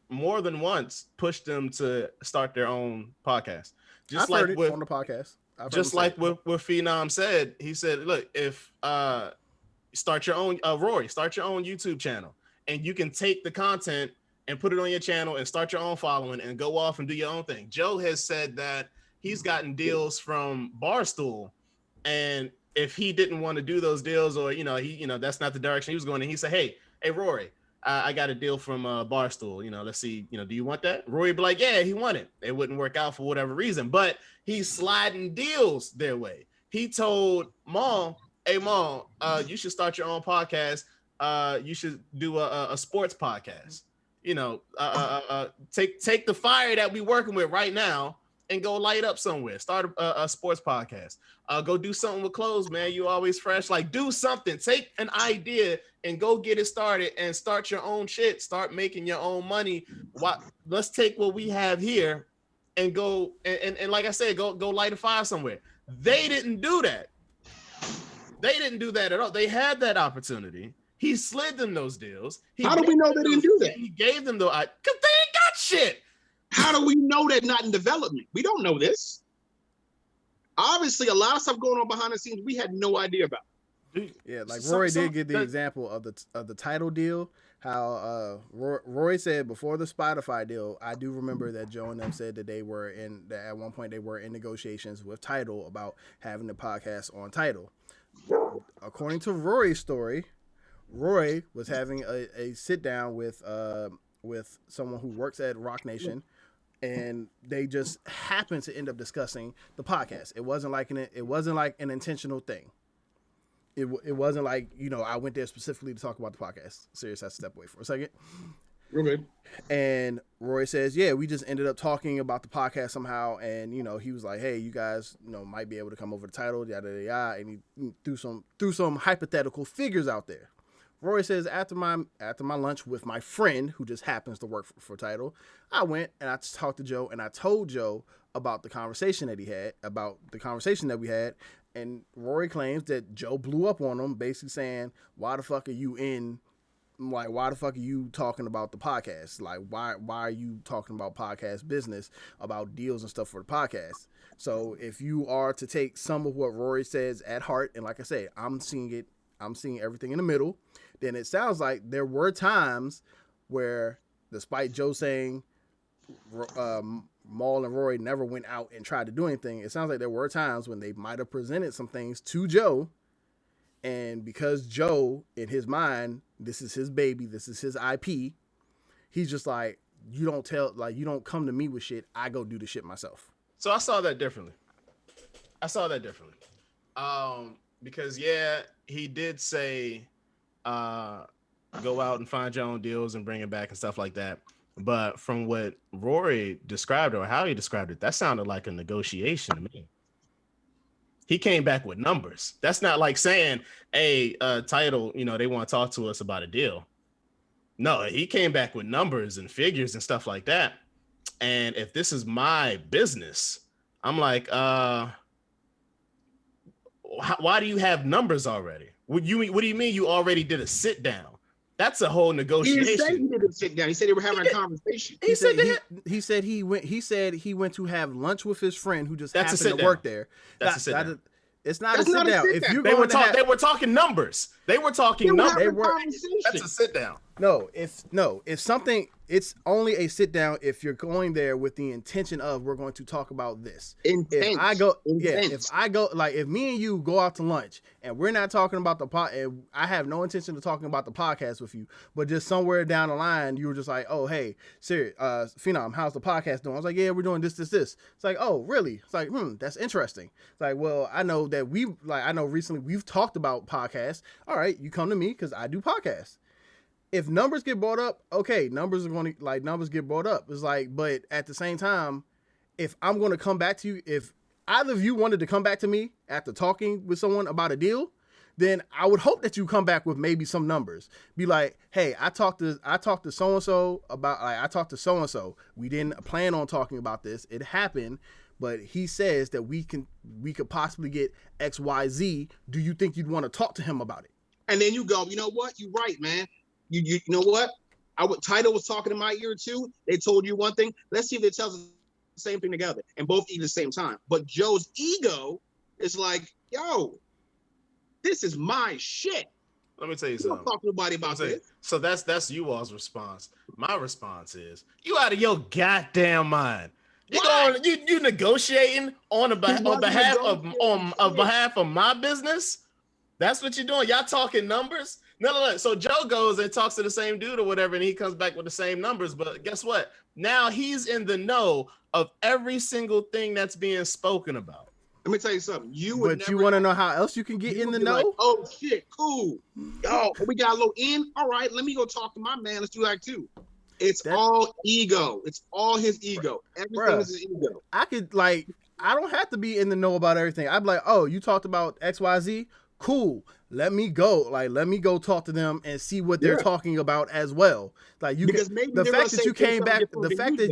Speaker 3: more than once pushed them to start their own podcast.
Speaker 1: Just like on the podcast.
Speaker 3: Just like what Phenom said, he said, "Look, if start your own Rory, start your own YouTube channel, and you can take the content and put it on your channel and start your own following and go off and do your own thing." Joe has said that he's gotten deals from Barstool, and if he didn't want to do those deals, or that's not the direction he was going in, he said, hey Rory, I got a deal from Barstool, let's see, do you want that? Rory would be like, yeah, he wanted. It wouldn't work out for whatever reason, but he's sliding deals their way. He told Maul, hey Maul, you should start your own podcast. You should do a sports podcast. Take the fire that we working with right now and go light up somewhere. Start a sports podcast. Go do something with clothes, man. You always fresh. Like, do something. Take an idea and go get it started and start your own shit. Start making your own money. Let's take what we have here and go and like I said, go light a fire somewhere. They didn't do that. They didn't do that at all. They had that opportunity. He slid them those deals.
Speaker 4: How do we know they didn't do that?
Speaker 3: He gave them because they ain't got shit.
Speaker 4: How do we know that not in development? We don't know this. Obviously, a lot of stuff going on behind the scenes we had no idea about.
Speaker 1: Yeah, like Rory did give the example of the title deal. How Rory said before the Spotify deal, I do remember that Joe and them said that that at one point they were in negotiations with Tidal about having the podcast on Tidal. According to Rory's story, Roy was having a sit down with someone who works at Rock Nation, and they just happened to end up discussing the podcast. It wasn't like an intentional thing. It wasn't like, I went there specifically to talk about the podcast. Serious, I step away for a second.
Speaker 4: Okay.
Speaker 1: And Roy says, yeah, we just ended up talking about the podcast somehow, and he was like, hey, you guys might be able to come over the Title, yada yada yada, and he threw some hypothetical figures out there. Roy says, after my lunch with my friend who just happens to work for Tidal, I went and I talked to Joe, and I told Joe about the conversation that we had, and Rory claims that Joe blew up on him, basically saying, why the fuck are you talking about the podcast? Like, why are you talking about podcast business, about deals and stuff for the podcast? So if you are to take some of what Rory says at heart, and like I say, I'm seeing everything in the middle, then it sounds like there were times where, despite Joe saying Maul and Rory never went out and tried to do anything, it sounds like there were times when they might have presented some things to Joe, and because Joe, in his mind, this is his baby, this is his IP, he's just like, you don't come to me with shit, I go do the shit myself.
Speaker 3: So I saw that differently. Because yeah, he did say go out and find your own deals and bring it back and stuff like that. But from what Rory described or how he described it, that sounded like a negotiation to me. He came back with numbers. That's not like saying, hey, Title, they want to talk to us about a deal. No, he came back with numbers and figures and stuff like that. And if this is my business, I'm like, why do you have numbers already? What do you mean you already did a sit down? That's a whole negotiation.
Speaker 4: He didn't say he didn't sit down. He said they were having a conversation.
Speaker 1: He said he went to have lunch with his friend who just happened to work there.
Speaker 3: That's a sit down.
Speaker 1: It's not a sit down. If you
Speaker 3: they were talking numbers. They were talking numbers. That's a sit down.
Speaker 1: If something, it's only a sit down if you're going there with the intention of we're going to talk about this. If me and you go out to lunch and we're not talking about the pod, and I have no intention of talking about the podcast with you, but just somewhere down the line you were just like, oh hey, Siri, Phenom, how's the podcast doing? I was like, yeah, we're doing this. It's like, oh really? It's like, that's interesting. It's like, well, I know that I know recently we've talked about podcasts. All right, you come to me because I do podcasts. If numbers get brought up, okay, numbers get brought up. It's like, but at the same time, if I'm going to come back to you, if either of you wanted to come back to me after talking with someone about a deal, then I would hope that you come back with maybe some numbers. Be like, hey, I talked to so-and-so about, I talked to so-and-so. We didn't plan on talking about this. It happened, but he says that we could possibly get X, Y, Z. Do you think you'd want to talk to him about it?
Speaker 4: And then you go, you know what? You're right, man. You know what? Title was talking in my ear too. They told you one thing. Let's see if they tell us the same thing together and both eat at the same time. But Joe's ego is like, yo, this is my shit.
Speaker 3: Let me tell you something.
Speaker 4: Don't talk to nobody about this.
Speaker 3: So that's you all's response. My response is, you out of your goddamn mind. You negotiating on behalf of my business? That's what you're doing. Y'all talking numbers? No. So Joe goes and talks to the same dude or whatever, and he comes back with the same numbers. But guess what? Now he's in the know of every single thing that's being spoken about.
Speaker 4: Let me tell you something. You
Speaker 1: want to know how else you can get in the know?
Speaker 4: Like, oh shit, cool. Yo, we got a little in. All right, let me go talk to my man. Let's do that too. It's all ego. It's all his ego. Everything is his ego.
Speaker 1: I don't have to be in the know about everything. I'd be like, oh, you talked about XYZ? Cool. Let me go talk to them and see what they're talking about as well. Like the fact that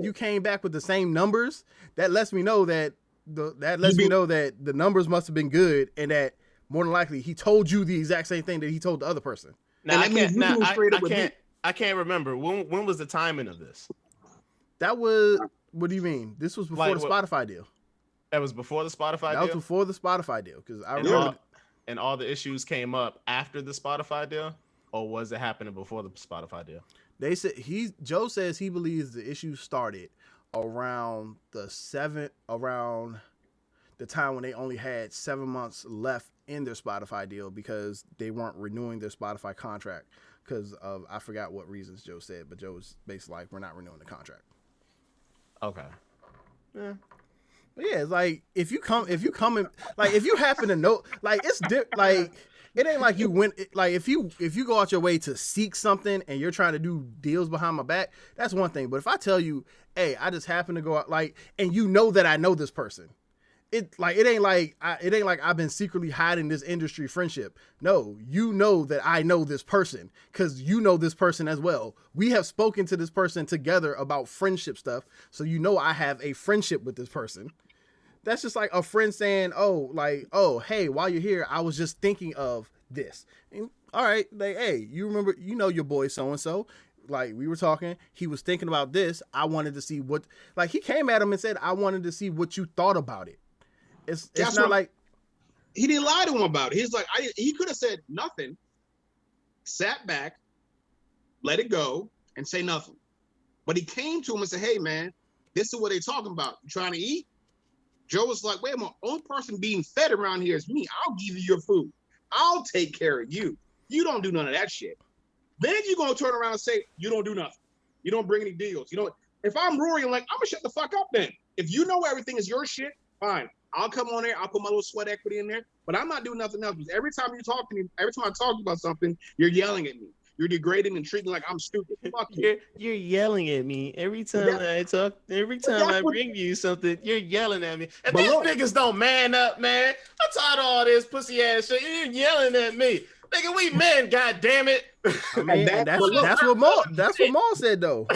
Speaker 1: you came back with the same numbers, that lets me know that the numbers must have been good, and that more than likely he told you the exact same thing that he told the other person.
Speaker 3: Now I can't remember when was the timing of this.
Speaker 1: That was, what do you mean? This was before the Spotify deal.
Speaker 3: That was before the Spotify deal?
Speaker 1: That was before the Spotify deal, because I remember.
Speaker 3: And all the issues came up after the Spotify deal, or was it happening before the Spotify deal?
Speaker 1: They said Joe says he believes the issue started around the time when they only had 7 months left in their Spotify deal because they weren't renewing their Spotify contract because of, I forgot what reasons Joe said, but Joe was basically like, we're not renewing the contract.
Speaker 3: Okay. Yeah.
Speaker 1: But yeah, it's like if you come in, like if you happen to know, like like it ain't like you went, like if you go out your way to seek something and you're trying to do deals behind my back, that's one thing. But if I tell you, hey, I just happen to go out, like, and you know that I know this person, it ain't like I've been secretly hiding this industry friendship. No, you know that I know this person because you know this person as well. We have spoken to this person together about friendship stuff, so you know I have a friendship with this person. That's just like a friend saying, oh, hey, while you're here, I was just thinking of this. And, all right, like, hey, you remember, you know your boy so-and-so. Like, we were talking, he was thinking about this. I wanted to see what, like, he came at him and said, I wanted to see what you thought about it. It's not like.
Speaker 4: He didn't lie to him about it. He's like, he could have said nothing, sat back, let it go, and say nothing. But he came to him and said, hey, man, this is what they're talking about. You trying to eat? Joe was like, wait a minute, only person being fed around here is me. I'll give you your food. I'll take care of you. You don't do none of that shit. Then you're going to turn around and say, you don't do nothing. You don't bring any deals. You know, if I'm Rory, I'm like, I'm going to shut the fuck up then. If you know everything is your shit, fine. I'll come on there. I'll put my little sweat equity in there. But I'm not doing nothing else. Because every time you talk to me, every time I talk about something, you're yelling at me. You're degrading and treating me like I'm stupid. Fuck you.
Speaker 3: You're yelling at me every time I talk. Every time I bring you something, you're yelling at me. And these niggas don't man up, man. I'm tired of all this pussy ass shit. You're yelling at me. Nigga, we men, goddamn it.
Speaker 1: I mean, that's what Maul said though.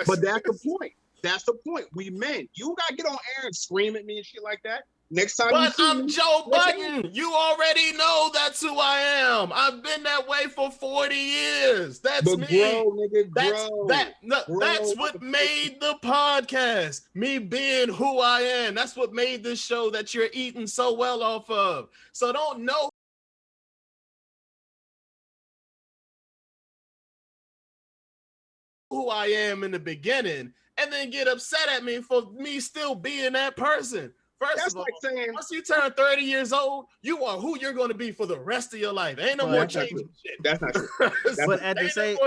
Speaker 4: But that's the point. That's the point. We men. You gotta get on air and scream at me and shit like that. Next time
Speaker 3: but I'm Joe Budden. You already know that's who I am. I've been that way for 40 years. That's me.
Speaker 4: Grow, nigga,
Speaker 3: that's what made the podcast. Me being who I am. That's what made this show that you're eating so well off of. So don't know who I am in the beginning and then get upset at me for me still being that person. First of all, saying, once you turn 30 years old, you are who you're going to be for the rest of your life. Ain't no more changing shit.
Speaker 4: That's not true.
Speaker 1: But at the same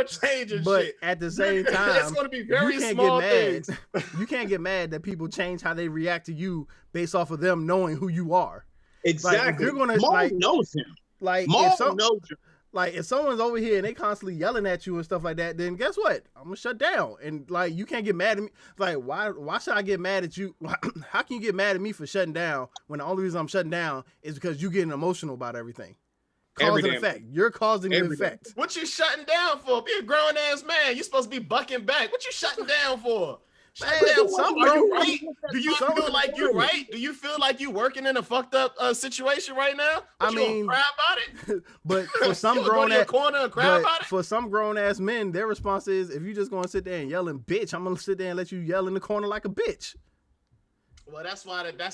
Speaker 1: time,
Speaker 3: it's going to be very small things.
Speaker 1: You can't get mad that people change how they react to you based off of them knowing who you are.
Speaker 4: Exactly.
Speaker 1: Like, if you're gonna
Speaker 4: knows him.
Speaker 1: Like
Speaker 4: knows him.
Speaker 1: Like if someone's over here and they constantly yelling at you and stuff like that, then guess what? I'm gonna shut down. And like you can't get mad at me. Like why should I get mad at you? How can you get mad at me for shutting down when the only reason I'm shutting down is because you getting emotional about everything? Cause and effect. You're causing the effect.
Speaker 3: What you shutting down for? Be a grown ass man. You're supposed to be bucking back. What you shutting down for? Do you feel like you're right? Do you feel like you're working in a fucked up situation right now?
Speaker 1: I mean,
Speaker 3: cry about it.
Speaker 1: But for some grown ass men, their response is, if you just gonna sit there and yelling bitch, I'm gonna sit there and let you yell in the corner like a bitch.
Speaker 3: Well, that's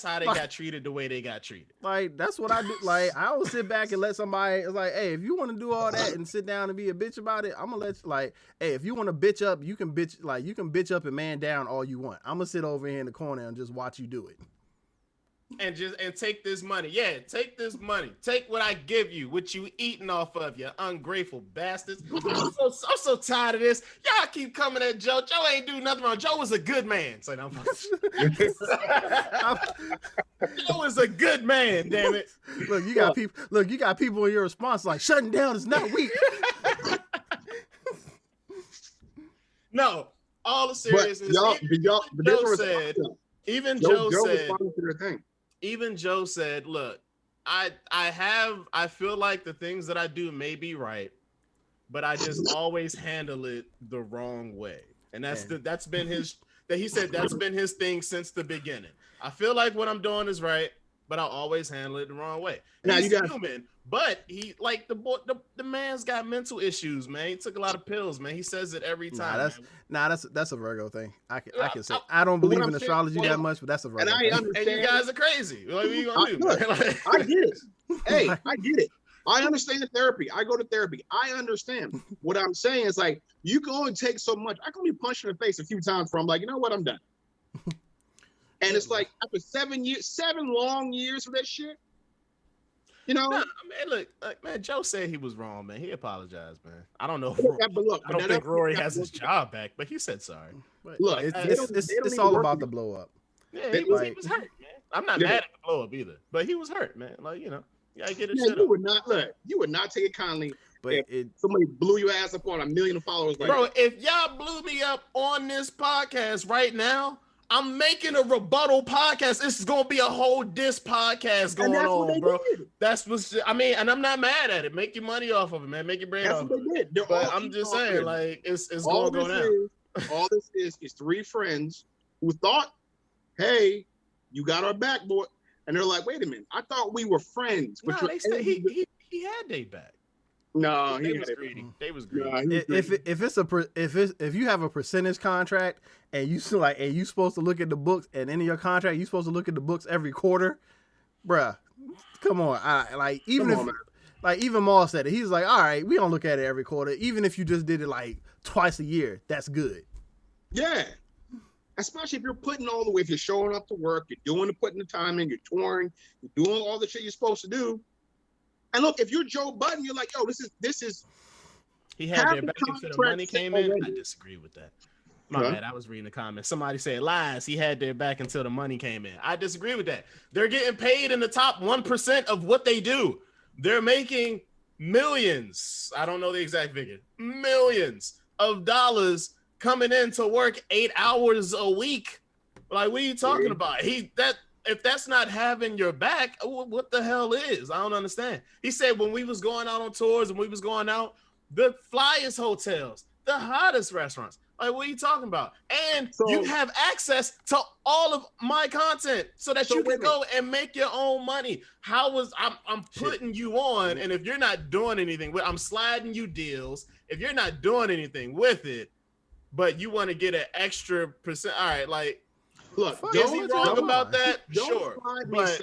Speaker 3: how they got treated the way they got treated.
Speaker 1: Like that's what I do. Like I don't sit back and let somebody like, hey, if you want to do all that and sit down and be a bitch about it, I'm gonna let you, like, hey, if you want to bitch up, you can bitch up and man down all you want. I'm gonna sit over here in the corner and just watch you do it.
Speaker 3: And take this money. Yeah, take this money. Take what I give you, what you eating off of, you ungrateful bastards. I'm so tired of this. Y'all keep coming at Joe. Joe ain't do nothing wrong. Joe was a good man. So no, Joe was a good man, damn it.
Speaker 1: Look, you got people in your response like shutting down is not weak.
Speaker 3: No, all the seriousness. Even Joe said, look, I feel like the things that I do may be right, but I just always handle it the wrong way. And that's been his thing since the beginning. I feel like what I'm doing is right, but I'll always handle it the wrong way. Now, he's human, but he like the man's got mental issues, man. He took a lot of pills, man. He says it every time.
Speaker 1: That's a Virgo thing. I can say I don't believe in astrology that much, but that's a Virgo thing.
Speaker 3: And you guys are crazy. What are you gonna do?
Speaker 4: I get it. Hey, I get it. I understand the therapy. I go to therapy. I understand. What I'm saying is like you can only take so much. I can be punched in the face a few times from like, you know what, I'm done. And it's like after 7 long years of that shit, you know.
Speaker 3: Nah, man, look, man, Joe said he was wrong, man. He apologized, man. I don't know. I don't think Rory has his job back, but he said sorry.
Speaker 1: But look, it's all about the blow up.
Speaker 3: Yeah, he was hurt, man. I'm not mad at the blow up either, but he was hurt, man. Like, you know, you gotta get his shit up.
Speaker 4: You would not take it kindly.
Speaker 1: But
Speaker 4: if somebody blew your ass up on 1 million followers, like
Speaker 3: bro, if y'all blew me up on this podcast right now, I'm making a rebuttal podcast. This is gonna be a whole diss podcast going on, bro. That's what I mean, and I'm not mad at it. Make your money off of it, man. Make your bread off of it. But I'm just saying, like, it's gonna go down.
Speaker 4: All this is 3 friends who thought, hey, you got our back, boy. And they're like, wait a minute, I thought we were friends. But
Speaker 3: he had their back.
Speaker 4: No,
Speaker 3: they was greedy. They was greedy.
Speaker 1: If you have a percentage contract and you supposed to look at the books, and in your contract you supposed to look at the books every quarter, bruh, come on. Even Maul said it. He's like, all right, we don't look at it every quarter. Even if you just did it like twice a year, that's good.
Speaker 4: Yeah. Especially if you're putting all the way, if you're showing up to work, you're putting the time in, you're touring, you're doing all the shit you're supposed to do. And look, if you're Joe Budden, you're like, yo, this is.
Speaker 3: He had their back until the money came in. I disagree with that. My bad. I was reading the comments. Somebody said lies. He had their back until the money came in. I disagree with that. They're getting paid in the top 1% of what they do. They're making millions, I don't know the exact figure, millions of dollars coming in to work 8 hours a week. Like, what are you talking about? If that's not having your back, what the hell is? I don't understand. He said when we was going out on tours and we was going out, the flyest hotels, the hottest restaurants. Like, what are you talking about? And you have access to all of my content so that you can go and make your own money. I'm putting you on, and if you're not doing anything, I'm sliding you deals. If you're not doing anything with it, but you want to get an extra percent, all right, like,
Speaker 4: look,
Speaker 3: is he wrong about that? Sure, but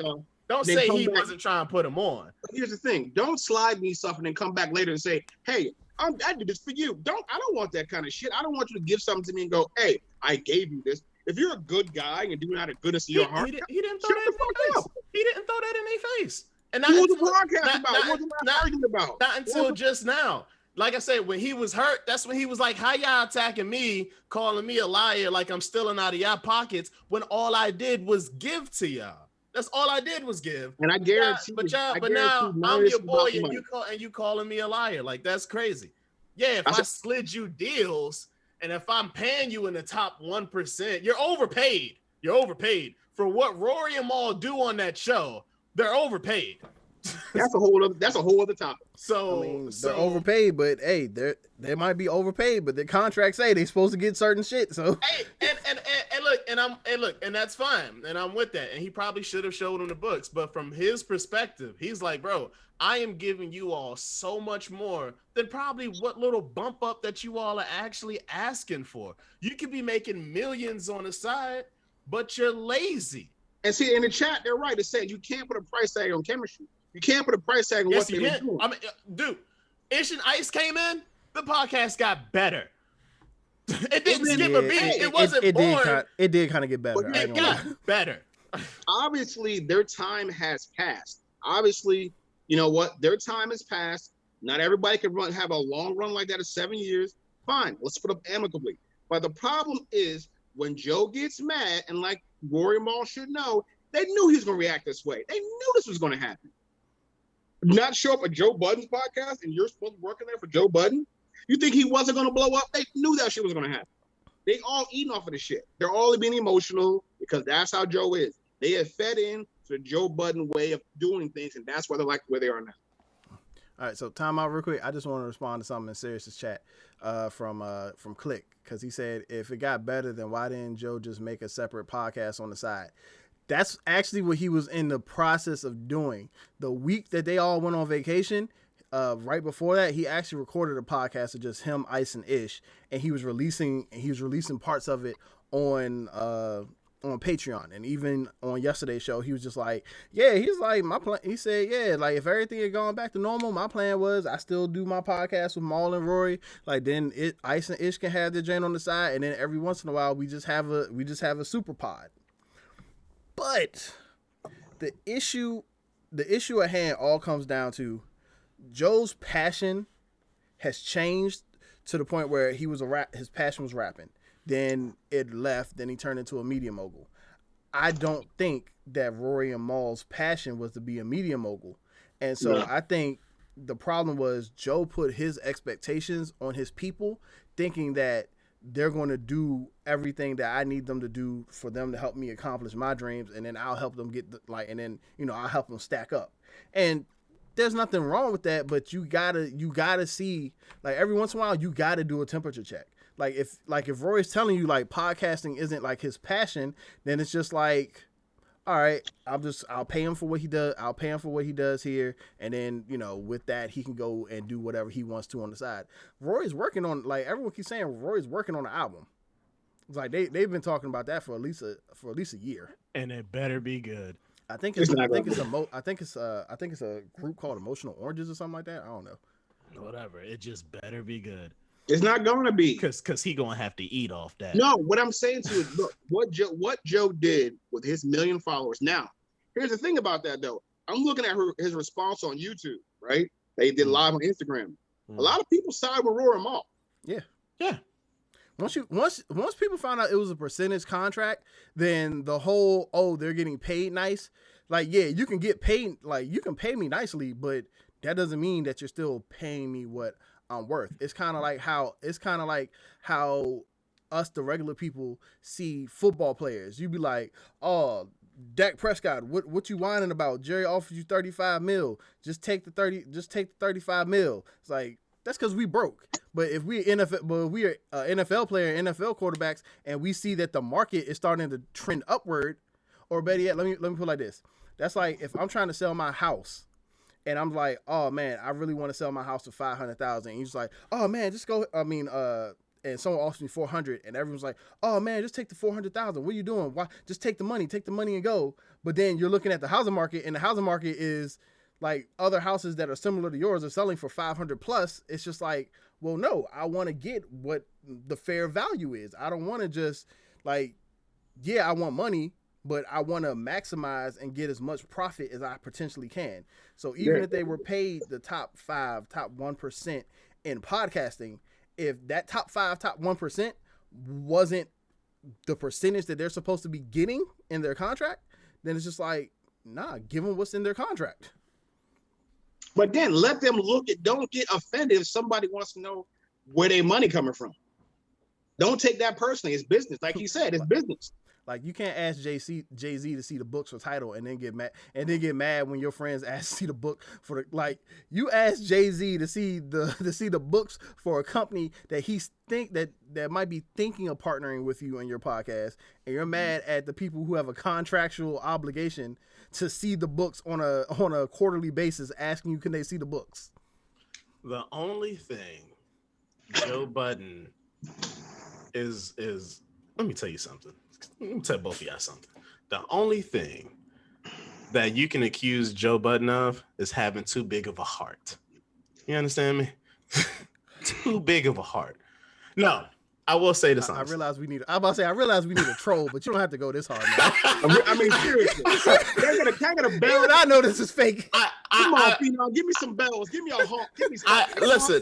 Speaker 3: don't say he wasn't trying to put him on.
Speaker 4: Here's the thing: don't slide me stuff and then come back later and say, "Hey, I did this for you." I don't want that kind of shit. I don't want you to give something to me and go, "Hey, I gave you this." If you're a good guy and doing out of goodness of your heart,
Speaker 3: he didn't throw that in their face. He didn't throw that in their face. And
Speaker 4: what was the broadcast about? What was the argument about?
Speaker 3: Not until just now. Like I said, when he was hurt, that's when he was like, how y'all attacking me, calling me a liar, like I'm stealing out of y'all pockets, when all I did was give to y'all. That's all I did was give.
Speaker 4: And I guarantee
Speaker 3: but now I'm your boy and you calling me a liar. Like, that's crazy. Yeah, if I slid you deals and if I'm paying you in the top 1%, you're overpaid. You're overpaid. For what Rory and Maul do on that show, they're overpaid.
Speaker 4: That's a whole other topic.
Speaker 1: So, I mean, they're overpaid, but hey, they might be overpaid, but their contracts say they're supposed to get certain shit. So
Speaker 3: hey, and look, and that's fine, and I'm with that. And he probably should have showed him the books, but from his perspective, he's like, bro, I am giving you all so much more than probably what little bump up that you all are actually asking for. You could be making millions on the side, but you're lazy.
Speaker 4: And see, in the chat, they're right. They said you can't put a price tag on chemistry. You can't put a price tag on what they were doing.
Speaker 3: I mean, dude, Ish and Ice came in, the podcast got better. It didn't skip a beat. It wasn't boring.
Speaker 1: It did kind of get better.
Speaker 3: It got better.
Speaker 4: Obviously, their time has passed. Obviously, you know what? Their time has passed. Not everybody can have a long run like that of 7 years. Fine, let's put up amicably. But the problem is when Joe gets mad, and like Rory Maul should know, they knew he was going to react this way. They knew this was going to happen. Not show up at Joe Budden's podcast and you're supposed to be working there for Joe Budden? You think he wasn't going to blow up? They knew that shit was going to happen. They all eating off of the shit. They're all being emotional because that's how Joe is. They have fed in to the Joe Budden way of doing things, and that's why they're like where they are now.
Speaker 1: All right, so time out real quick. I just want to respond to something in Sirus' chat from Click, because he said, if it got better, then why didn't Joe just make a separate podcast on the side? That's actually what he was in the process of doing. The week that they all went on vacation, right before that, he actually recorded a podcast of just him, Ice, and Ish, and he was releasing parts of it on Patreon. And even on yesterday's show, he was just like, yeah, he's like, my plan. He said, yeah, like if everything had gone back to normal, my plan was I still do my podcast with Maul and Rory. Like then Ice and Ish can have their joint on the side, and then every once in a while we just have a super pod. But the issue at hand all comes down to Joe's passion has changed to the point where his passion was rapping. Then it left. Then he turned into a media mogul. I don't think that Rory and Maul's passion was to be a media mogul. And so I think the problem was Joe put his expectations on his people, thinking that they're going to do everything that I need them to do for them to help me accomplish my dreams. And then I'll help them and then, I'll help them stack up. And there's nothing wrong with that, but you gotta see, like every once in a while, you gotta do a temperature check. Like if Rory's telling you like podcasting isn't like his passion, then it's just like, all right, I'll pay him for what he does. I'll pay him for what he does here. And then, with that, he can go and do whatever he wants to on the side. Rory's working on, like everyone keeps saying, Rory's working on an album. It's like they've been talking about that for at least a year.
Speaker 3: And it better be good.
Speaker 1: I think it's a group called Emotional Oranges or something like that. I don't know.
Speaker 3: Whatever. It just better be good.
Speaker 4: It's not going to be.
Speaker 3: Because he going to have to eat off that.
Speaker 4: No, what I'm saying to you is, look, what Joe did with his 1 million followers. Now, here's the thing about that, though. I'm looking at his response on YouTube, right? They did live on Instagram. A lot of people side with Rory Maul.
Speaker 1: Yeah.
Speaker 3: Yeah.
Speaker 1: Once people found out it was a percentage contract, then the whole, they're getting paid nice. Like, yeah, you can get paid, like you can pay me nicely, but that doesn't mean that you're still paying me what I'm worth. It's kind of like how us, the regular people, see football players. You be like, oh, Dak Prescott, what you whining about? Jerry offered you 35 mil. Just take the 35 mil. It's like, that's because we broke. But if we are NFL player, NFL quarterbacks, and we see that the market is starting to trend upward, or better yet, let me put it like this. That's like if I'm trying to sell my house, and I'm like, oh man, I really want to sell my house for $500,000. And you're just like, oh man, just go. And someone offers me 400, and everyone's like, oh man, just take the 400,000. What are you doing? Why? Just take the money and go. But then you're looking at the housing market, and the housing market is like other houses that are similar to yours are selling for 500 plus. It's just like, well, no, I want to get what the fair value is. I don't want to just like, yeah, I want money, but I want to maximize and get as much profit as I potentially can. So even if they were paid the top 1% in podcasting, if that top 1% wasn't the percentage that they're supposed to be getting in their contract, then it's just like, nah, give them what's in their contract.
Speaker 4: But then let them look at, don't get offended if somebody wants to know where their money coming from. Don't take that personally. It's business. Like you said, it's business.
Speaker 1: Like you can't ask Jay-Z to see the books for Tidal and then get mad when your friends ask to see the book for the, like you ask Jay-Z to see the books for a company that that might be thinking of partnering with you in your podcast, and you're mad at the people who have a contractual obligation to see the books on a quarterly basis, asking you, can they see the books?
Speaker 3: The only thing Joe Budden is let me tell you something. Let me tell both of y'all something. The only thing that you can accuse Joe Budden of is having too big of a heart. You understand me? Too big of a heart. No, I will say this.
Speaker 1: I realize we need a troll, but you don't have to go this hard, man.
Speaker 4: I mean, seriously. Can I get a bell?
Speaker 1: I know this is fake.
Speaker 4: Come on, Phenom, give me some bells. Give me a honk. Give me some.
Speaker 3: Listen,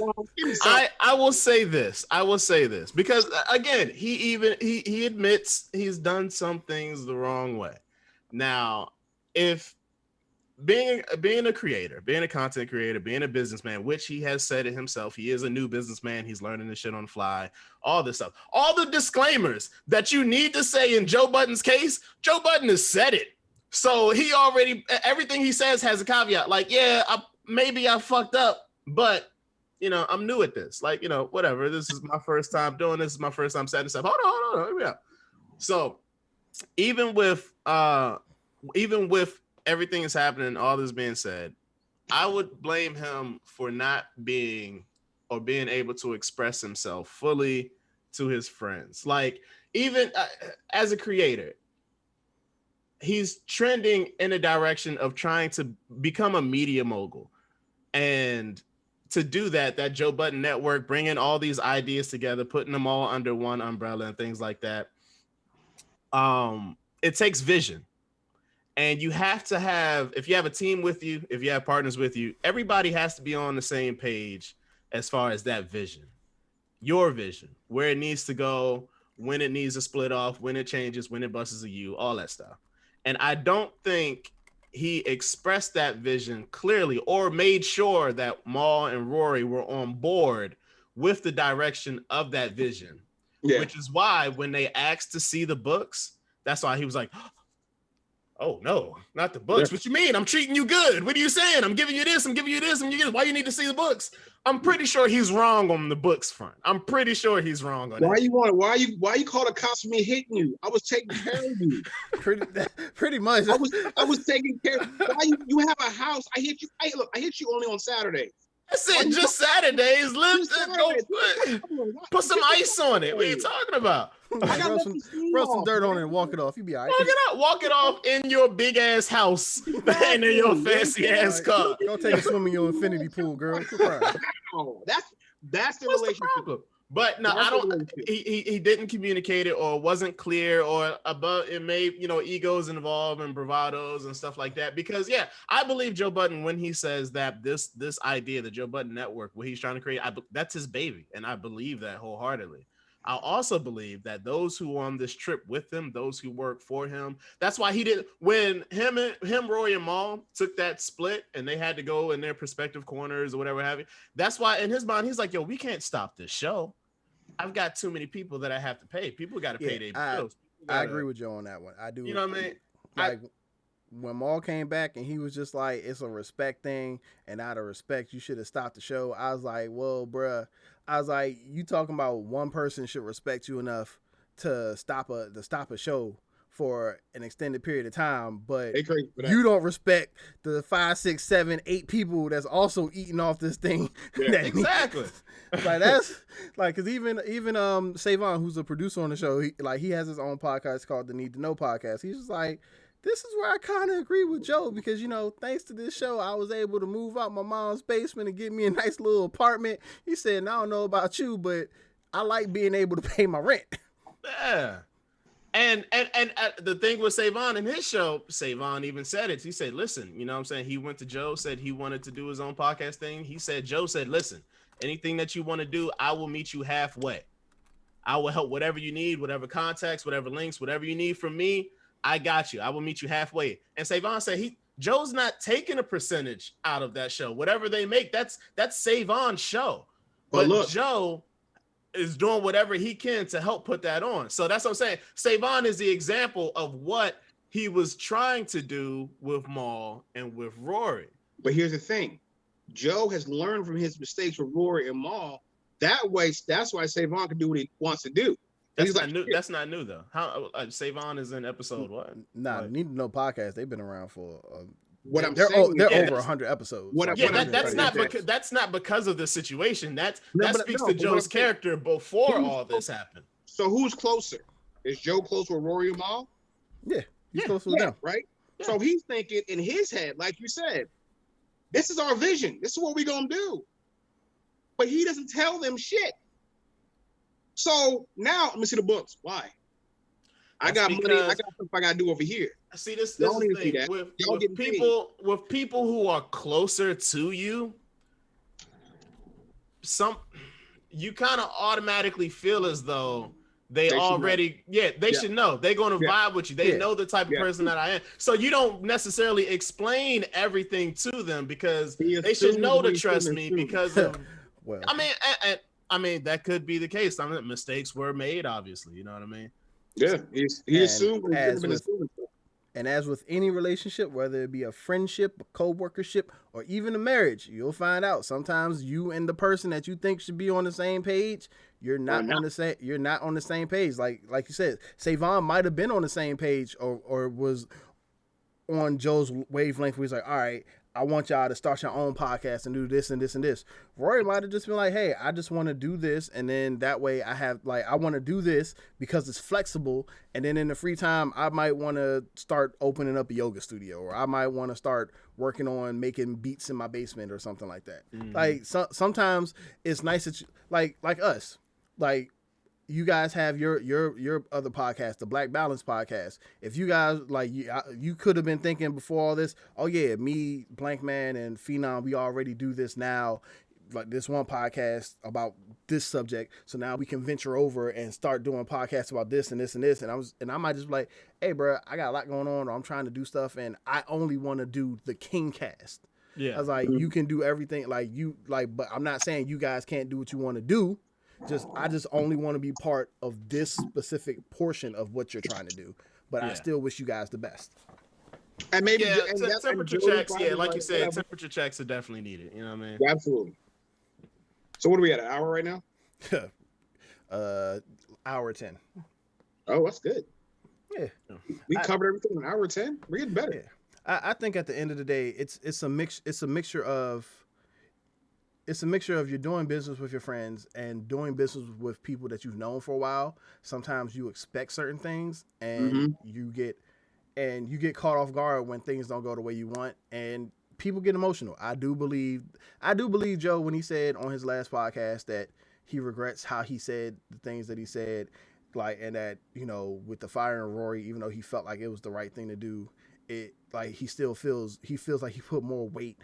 Speaker 3: I will say this. Because again, he admits he's done some things the wrong way. Now, if being a creator, being a content creator, being a businessman, which he has said it himself, he is a new businessman. He's learning this shit on the fly, all this stuff, all the disclaimers that you need to say in Joe Budden's case, Joe Budden has said it. So everything he says has a caveat. Like, yeah, maybe I fucked up, but I'm new at this. Like, whatever. This is my first time doing this. Is my first time setting stuff. Hold on. Here we go. So even with everything is happening, all this being said, I would blame him for not being able to express himself fully to his friends. Like, even as a creator, he's trending in a direction of trying to become a media mogul. And to do that Joe Budden network, bringing all these ideas together, putting them all under one umbrella and things like that, it takes vision. And you have to have, if you have a team with you, if you have partners with you, everybody has to be on the same page as far as that vision, your vision, where it needs to go, when it needs to split off, when it changes, when it busts a U, all that stuff. And I don't think he expressed that vision clearly or made sure that Maul and Rory were on board with the direction of that vision, which is why when they asked to see the books, that's why he was like, oh no, not the books. What you mean? I'm treating you good. What are you saying? I'm giving you this. I'm giving you this. Why you need to see the books? I'm pretty sure he's wrong on the books front. I'm pretty sure he's wrong on
Speaker 4: Why you call the cops for me hitting you? I was taking care of you.
Speaker 1: Pretty much.
Speaker 4: I was taking care of you. Why you have a house? I hit you. Hey, look, I hit you only on Saturdays.
Speaker 3: I said just Saturdays. Put some ice on it. What are you talking about?
Speaker 1: Rub some dirt on it and walk it off. You be all right.
Speaker 3: Walk it off in your big ass house and in your fancy ass car.
Speaker 1: Go take a swim in your infinity pool, girl.
Speaker 4: That's the relationship.
Speaker 3: But no, I don't. He didn't communicate it, or wasn't clear, or above. It may, egos involved and bravados and stuff like that. Because I believe Joe Budden when he says that this idea, the Joe Budden network, what he's trying to create, that's his baby, and I believe that wholeheartedly. I also believe that those who are on this trip with him, those who work for him, that's why he didn't, when him, Roy and Maul took that split and they had to go in their respective corners or whatever have you. That's why in his mind, he's like, yo, we can't stop this show. I've got too many people that I have to pay. People got to pay their bills.
Speaker 1: I agree with Joe on that one. I do.
Speaker 3: You know what I mean?
Speaker 1: Like, when Maul came back and he was just like, it's a respect thing, and out of respect, you should have stopped the show. I was like, well, bruh. I was like, you talking about one person should respect you enough to stop a show for an extended period of time, but you don't respect the 5, 6, 7, 8 people that's also eating off this thing.
Speaker 4: Yeah,
Speaker 3: exactly.
Speaker 1: Like that's like, cause even Savon, who's a producer on the show, he has his own podcast called the Need to Know podcast. He's just like, this is where I kind of agree with Joe because, you know, thanks to this show, I was able to move out my mom's basement and get me a nice little apartment. He said, and I don't know about you, but I like being able to pay my rent.
Speaker 3: Yeah. And the thing with Savon in his show, Savon even said it. He said, listen, you know what I'm saying? He went to Joe, said he wanted to do his own podcast thing. He said, Joe said, listen, anything that you want to do, I will meet you halfway. I will help whatever you need, whatever contacts, whatever links, whatever you need from me. I got you. I will meet you halfway. And Savon said Joe's not taking a percentage out of that show. Whatever they make, that's Savon's show. But look, Joe is doing whatever he can to help put that on. So that's what I'm saying. Savon is the example of what he was trying to do with Maul and with Rory.
Speaker 4: But here's the thing. Joe has learned from his mistakes with Rory and Maul. That's why Savon can do what he wants to do.
Speaker 3: That's not new. That's not new though. How Savon is in episode what?
Speaker 1: Nah, Need to Know podcast. They've been around for.
Speaker 4: They're
Speaker 1: over 100 episodes.
Speaker 3: That's not because of the situation. That speaks to Joe's character before all this happened.
Speaker 4: So who's closer? Is Joe close with Rory and Maul?
Speaker 1: Yeah, he's close with them,
Speaker 4: right? Yeah. So he's thinking in his head, like you said, this is our vision. This is what we're gonna do. But he doesn't tell them shit. So now let me see the books. Why? I got money. I got stuff I gotta do over here.
Speaker 3: See this is the thing with people who are closer to you. You kind of automatically feel as though they already should know. They're going to vibe with you. They know the type of person that I am. So you don't necessarily explain everything to them because they should know to trust me because of. Well, I mean that could be the case. I mean, mistakes were made, obviously. You know what I mean?
Speaker 4: Yeah, he assumed.
Speaker 1: And as with any relationship, whether it be a friendship, a co-workership, or even a marriage, you'll find out sometimes you and the person that you think should be on the same page, you're not on the same page. Like you said, Savon might have been on the same page or was on Joe's wavelength where he's like, all right, I want y'all to start your own podcast and do this and this and this. Rory might have just been like, hey, I just want to do this. And then that way I want to do this because it's flexible. And then in the free time, I might want to start opening up a yoga studio, or I might want to start working on making beats in my basement or something like that. Mm-hmm. Like sometimes it's nice that you, like us, like, you guys have your other podcast, the Black Balance podcast. If you guys you could have been thinking before all this, oh yeah, me, Blankman, and Phenom, we already do this now, like this one podcast about this subject. So now we can venture over and start doing podcasts about this and this and this. And I might just be like, hey, bro, I got a lot going on, or I'm trying to do stuff, and I only want to do the KingCast. Yeah, I was like, you can do everything, but I'm not saying you guys can't do what you want to do. I just only want to be part of this specific portion of what you're trying to do. But I still wish you guys the best.
Speaker 4: And maybe
Speaker 3: temperature checks, like you said, temperature checks are definitely needed. You know what I mean?
Speaker 4: Absolutely. So what are we at, an hour right now?
Speaker 1: Hour 10.
Speaker 4: Oh, that's good.
Speaker 1: Yeah.
Speaker 4: We covered everything in an hour 10. We're getting better.
Speaker 1: Yeah. I think at the end of the day, it's a mixture of you're doing business with your friends and doing business with people that you've known for a while. Sometimes you expect certain things and you get caught off guard when things don't go the way you want, and people get emotional. I do believe Joe when he said on his last podcast that he regrets how he said the things that he said, and that, with the firing of Rory, even though he felt like it was the right thing to do, he feels like he put more weight.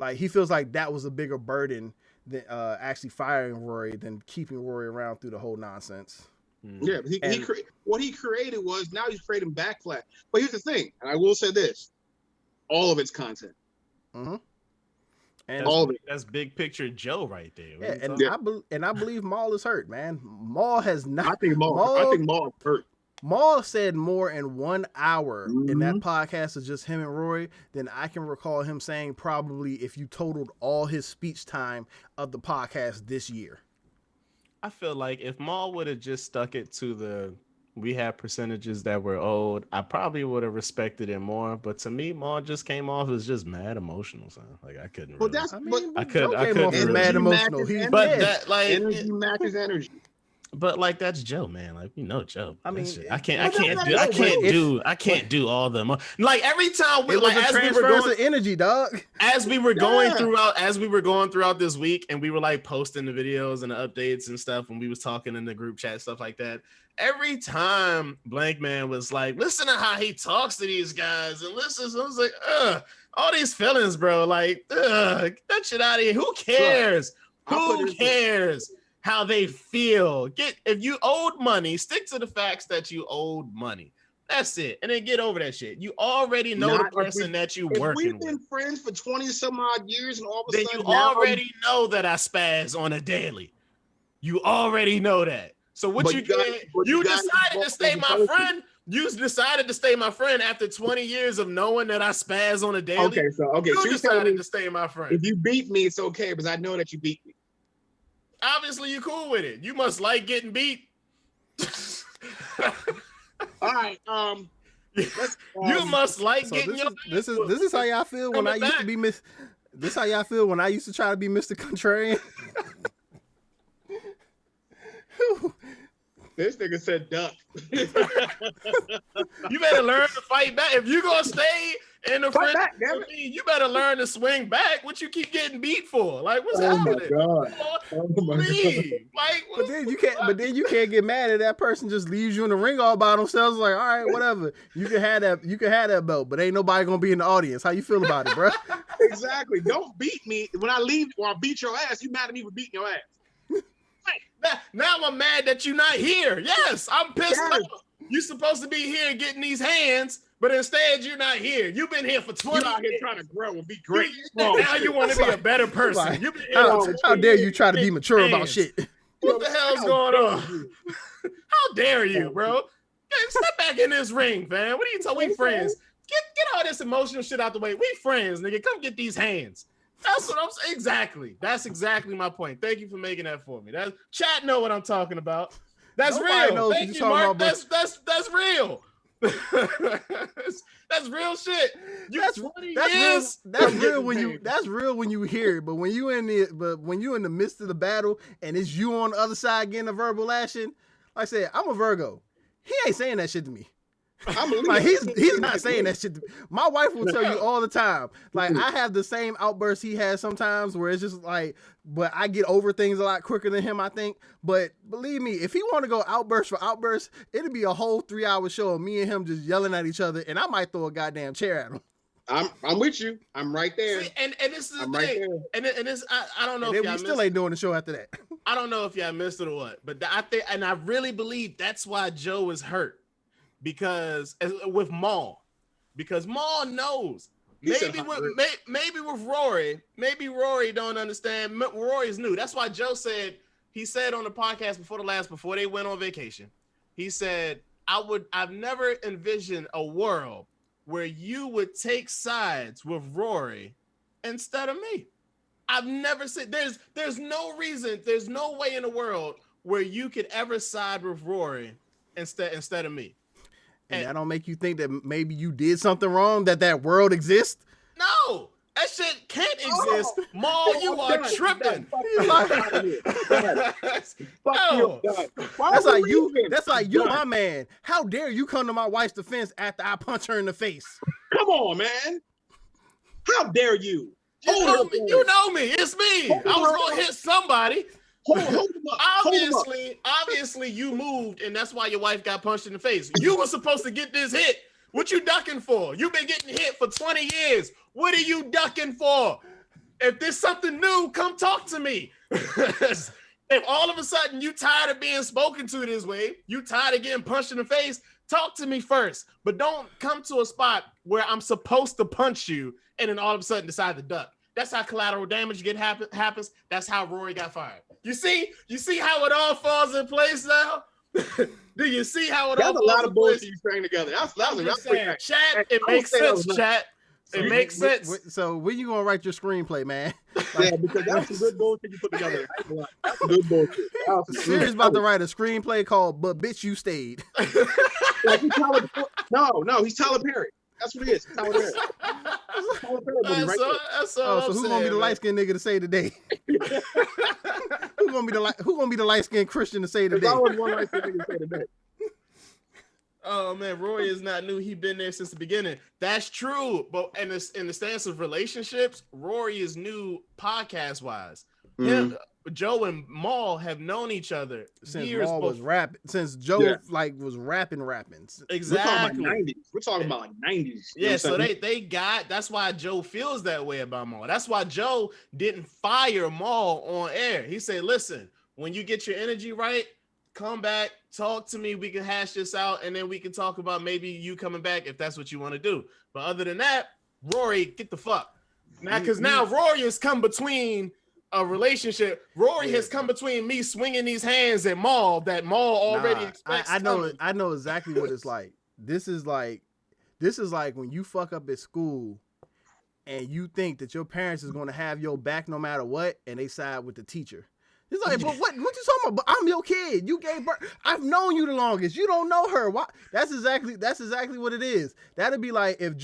Speaker 1: Like, he feels like that was a bigger burden than actually firing Rory than keeping Rory around through the whole nonsense.
Speaker 4: Yeah, what he created was now he's creating backlash. But here's the thing, and I will say this: all of it's content.
Speaker 1: Mm-hmm. And
Speaker 3: all of it. That's big picture Joe right there.
Speaker 1: I believe Maul is hurt, man. Maul has not.
Speaker 4: I think Maul is hurt.
Speaker 1: Maul said more in 1 hour in that podcast of just him and Rory than I can recall him saying probably if you totaled all his speech time of the podcast this year.
Speaker 3: I feel like if Maul would have just stuck it to we have percentages that were old, I probably would have respected it more. But to me, Maul just came off as just mad emotional. So like I couldn't.
Speaker 4: Well,
Speaker 3: really,
Speaker 4: I couldn't.
Speaker 1: Mad emotional.
Speaker 4: Energy matches energy.
Speaker 3: But like that's Joe, man. Like Joe.
Speaker 1: I mean,
Speaker 3: I can't do all the like every time we like as we were going
Speaker 1: energy, dog.
Speaker 3: As we were going throughout this week, and we were like posting the videos and the updates and stuff, and we was talking in the group chat stuff like that. Every time Blankman was like, listen to how he talks to these guys, and listen, so I was like, all these feelings, bro. Like, get that shit out of here. Who cares? Who cares how they feel? If you owed money, stick to the facts that you owed money. That's it. And then get over that shit. You already know the person that you working with.
Speaker 4: We've been friends for 20 some odd years, and all of a sudden
Speaker 3: you already know that I spaz on a daily. You already know that. So what you did, you decided to stay my friend. You decided to stay my friend after 20 years of knowing that I spaz on a daily. You decided to stay my friend.
Speaker 4: If you beat me, it's okay, because I know that you beat me.
Speaker 3: Obviously, you're cool with it. You must like getting beat.
Speaker 4: All right.
Speaker 3: You must like getting your.
Speaker 1: This is how y'all feel when I used to be Miss. This how y'all feel when I used to try to be Mr. Contrarian.
Speaker 4: This nigga said duck.
Speaker 3: You better learn to fight back. If you gonna stay in the friend with me, you better learn to swing back. What you keep getting beat for? Like, what's happening?
Speaker 4: Oh my God.
Speaker 3: Like,
Speaker 1: but then you can't get mad at that person just leaves you in the ring all by themselves. Like, all right, whatever. You can have that belt, but ain't nobody gonna be in the audience. How you feel about it, bro?
Speaker 4: Exactly. Don't beat me when I leave or I beat your ass. You mad at me for beating your ass?
Speaker 3: Now I'm mad that you're not here. Yes, I'm pissed off. You're supposed to be here getting these hands, but instead you're not here. You've been here for 20 years.
Speaker 4: You're out here trying to grow and be great.
Speaker 3: Now you want to be a better person.
Speaker 1: How dare you try to be mature about shit?
Speaker 3: What the hell's going on? How dare you, bro? Step back in this ring, fam. What are you talking? We friends. Get all this emotional shit out the way. We friends, nigga. Come get these hands. That's what I'm saying. Exactly. That's exactly my point. Thank you for making that for me. That chat know what I'm talking about. That's real. Thank you, Mark. That's real. That's real shit. That's
Speaker 1: real when you hear it. But when you in the midst of the battle and it's you on the other side getting a verbal lashing, like I said, I'm a Virgo. He ain't saying that shit to me. Like he's not saying that shit. My wife will tell you all the time. Like I have the same outbursts he has sometimes, where it's just like, but I get over things a lot quicker than him, I think. But believe me, if he want to go outburst for outburst, it'll be a whole 3-hour show of me and him just yelling at each other, and I might throw a goddamn chair at him.
Speaker 4: I'm with you. I'm right there.
Speaker 3: See, and this is the thing. And this I don't know if y'all
Speaker 1: still ain't doing the show after that.
Speaker 3: I don't know if y'all missed it or what, but I think, and I really believe that's why Joe is hurt. Because with Maul, because Maul knows maybe with Rory, maybe Rory don't understand. Rory's new. That's why Joe said on the podcast before they went on vacation, he said, I've never envisioned a world where you would take sides with Rory instead of me. I've never said there's no reason, there's no way in the world where you could ever side with Rory instead of me.
Speaker 1: And that don't make you think that maybe you did something wrong, that world exists?
Speaker 3: No, that shit can't exist. Maul, you are tripping.
Speaker 1: That's like you, my man. How dare you come to my wife's defense after I punch her in the face?
Speaker 4: Come on, man. How dare you?
Speaker 3: You know me. It's me. I was gonna hit somebody. Obviously, you moved, and that's why your wife got punched in the face. You were supposed to get this hit. What you ducking for? You've been getting hit for 20 years. What are you ducking for? If there's something new, come talk to me. If all of a sudden you tired of being spoken to this way, you tired of getting punched in the face, talk to me first. But don't come to a spot where I'm supposed to punch you and then all of a sudden decide to duck. That's how collateral damage happens. That's how Rory got fired. You see how it all falls in place now? Do you see how it all falls in place? That's a lot of bullshit
Speaker 4: you string together. That's
Speaker 3: chat, it makes sense, chat. It makes sense.
Speaker 1: So when you gonna write your screenplay, man?
Speaker 4: Yeah, because that's some good bullshit you put together. That's some good bullshit.
Speaker 1: Sirius about to write a screenplay called "But Bitch You Stayed."
Speaker 4: Like he's no, he's Tyler Perry. That's what he is. Tyler Perry.
Speaker 3: That's all.
Speaker 1: So who's gonna be the light skinned nigga to say today? Who's gonna be the light skinned Christian to say today?
Speaker 4: There's always one light skinned nigga to say today.
Speaker 3: Oh man, Rory is not new. He's been there since the beginning. That's true. But in the stance of relationships, Rory is new podcast wise. Joe and Maul have known each other
Speaker 1: since
Speaker 3: years
Speaker 1: Maul was rapping. Since Joe was rapping.
Speaker 3: Exactly.
Speaker 4: We're talking about like 90s.
Speaker 3: Yeah, so they got. That's why Joe feels that way about Maul. That's why Joe didn't fire Maul on air. He said, "Listen, when you get your energy right, come back, talk to me. We can hash this out, and then we can talk about maybe you coming back if that's what you want to do. But other than that, Rory, get the fuck now, because now Rory has come between a relationship. Rory has come between me swinging these hands at Maul that Maul already expects.
Speaker 1: I know exactly what it's like. This is like when you fuck up at school and you think that your parents is going to have your back no matter what, and they side with the teacher. It's like, but what you talking about? But I'm your kid. You gave birth. I've known you the longest. You don't know her. Why? That's exactly what it is. That'd be like if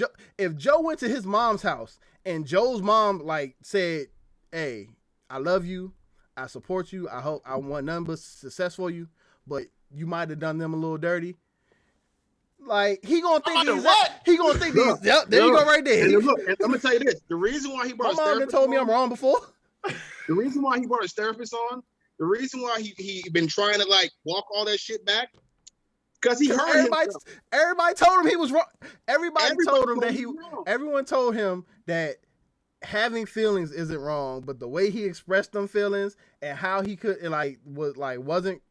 Speaker 1: Joe went to his mom's house and Joe's mom like said, "Hey, I love you. I support you. I want nothing but success for you. But you might have done them a little dirty." Like he gonna think he gonna think these. Yep, there you go, right there.
Speaker 4: And look, I'm gonna tell you this: the reason why he brought
Speaker 1: my mom done told me I'm wrong before.
Speaker 4: The reason why he brought his therapist on, the reason why he been trying to like walk all that shit back, because he heard
Speaker 1: everybody told him he was wrong. Everybody told him that everyone told him that having feelings isn't wrong, but the way he expressed them feelings and how he could wasn't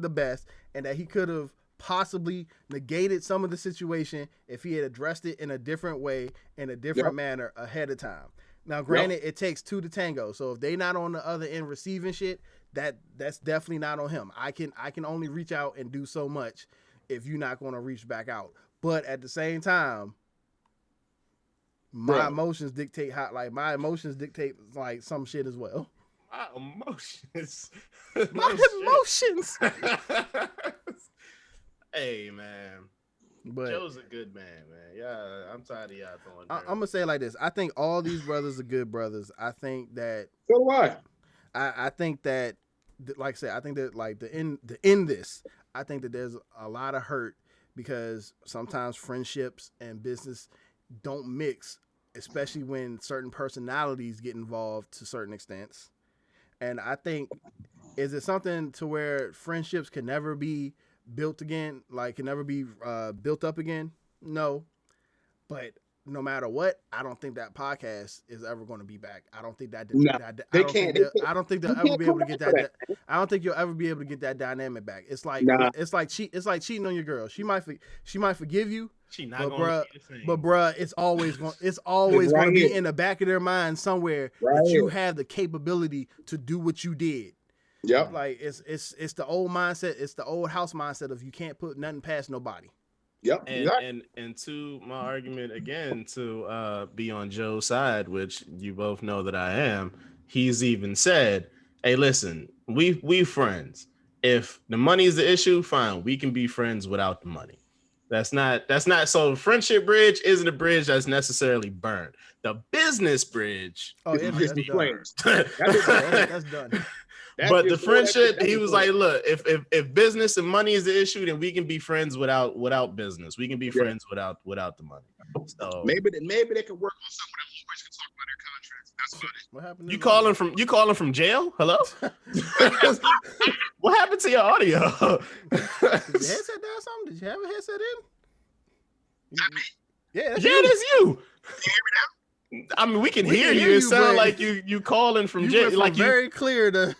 Speaker 1: the best, and that he could have possibly negated some of the situation if he had addressed it in a different way, in a different manner ahead of time. Now, granted, it takes two to tango. So if they not on the other end receiving shit, that's definitely not on him. I can only reach out and do so much if you're not going to reach back out. But at the same time, my emotions dictate some shit as well.
Speaker 3: My emotions.
Speaker 1: My emotions.
Speaker 3: Hey, man. But Joe's a good man. Yeah, I'm tired of y'all throwing.
Speaker 1: I'm gonna say it like this: I think all these brothers are good brothers. I think that.
Speaker 4: So do I.
Speaker 1: I think that, like I said, I think that like the end this, I think that there's a lot of hurt because sometimes friendships and business don't mix, especially when certain personalities get involved to certain extents. And I think, is it something to where friendships can never be built again, like can never be built up again? No, but no matter what, I don't think that podcast is ever going to be back. I don't think that
Speaker 4: they can't.
Speaker 1: I don't think they'll ever be able to get that. I don't think you'll ever be able to get that dynamic back. It's like it's like cheating on your girl. She might forgive you.
Speaker 3: She not
Speaker 1: but bruh, it's always going to be in the back of their mind somewhere that you have the capability to do what you did.
Speaker 4: Yep.
Speaker 1: Like it's the old mindset. It's the old house mindset of you can't put nothing past nobody.
Speaker 4: Yep.
Speaker 3: And to my argument again, to be on Joe's side, which you both know that I am, he's even said, "Hey, listen, we friends. If the money is the issue, fine, we can be friends without the money. That's not so the friendship bridge isn't a bridge that's necessarily burned. The business bridge,
Speaker 1: that's done.
Speaker 3: But the friendship, he was like, look, if business and money is the issue, then we can be friends without business. We can be friends without the money. So
Speaker 4: maybe they could work on some of them lawyers can talk about their contracts. That's about it.
Speaker 1: What happened?
Speaker 3: You calling from jail? Hello? What happened to your audio?
Speaker 1: Did your headset down something? Did you have a headset in?
Speaker 4: Is that me?
Speaker 1: Yeah,
Speaker 3: that's you.
Speaker 4: Can you hear me now?
Speaker 3: I mean, we can hear you. It sounds like you calling from jail. Like
Speaker 1: very clear to.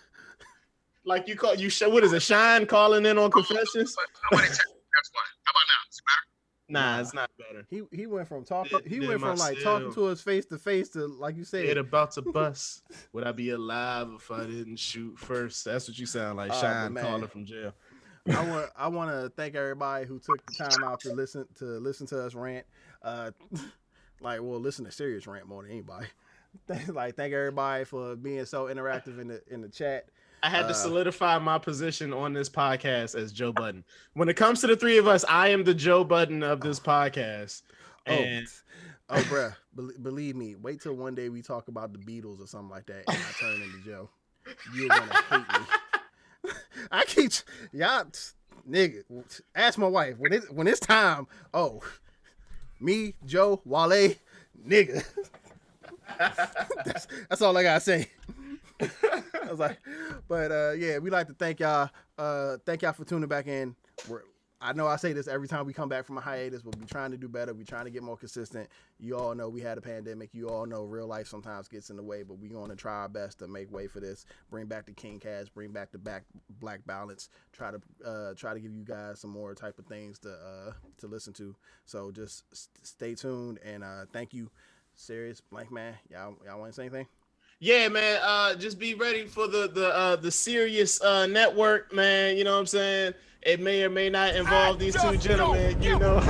Speaker 3: Like you call you. What is it? Shine calling in on confessions.
Speaker 4: Somebody text me, that's why. How about now? Is it better?
Speaker 3: Nah, it's not better.
Speaker 1: He went from talking. He went from like talking to us face to face to like you said.
Speaker 3: It about to bust. Would I be alive if I didn't shoot first? That's what you sound like. Shine calling from jail.
Speaker 1: I want to thank everybody who took the time out to listen to us rant. Listen to Sirius rant more than anybody. Thank everybody for being so interactive in the chat.
Speaker 3: I had to solidify my position on this podcast as Joe Budden. When it comes to the three of us, I am the Joe Budden of this podcast. And
Speaker 1: bruh, believe me, wait till one day we talk about the Beatles or something like that, and I turn into Joe. You're gonna hate me. I keep y'all, nigga. Ask my wife when it's time. Oh, me, Joe, Wale, nigga. That's all I gotta say. I was like, but yeah, we like to thank y'all. Thank y'all for tuning back in. I know I say this every time we come back from a hiatus, but we're trying to do better. We're trying to get more consistent. You all know we had a pandemic. You all know real life sometimes gets in the way, but we're going to try our best to make way for this. Bring back the KingCast. Bring back the Black Balance. Try to give you guys some more type of things to listen to. So just stay tuned and thank you, Sirius, Blankman. Y'all want to say anything?
Speaker 3: Yeah, man. Just be ready for the Sirius network, man. You know what I'm saying? It may or may not involve these two gentlemen. You know.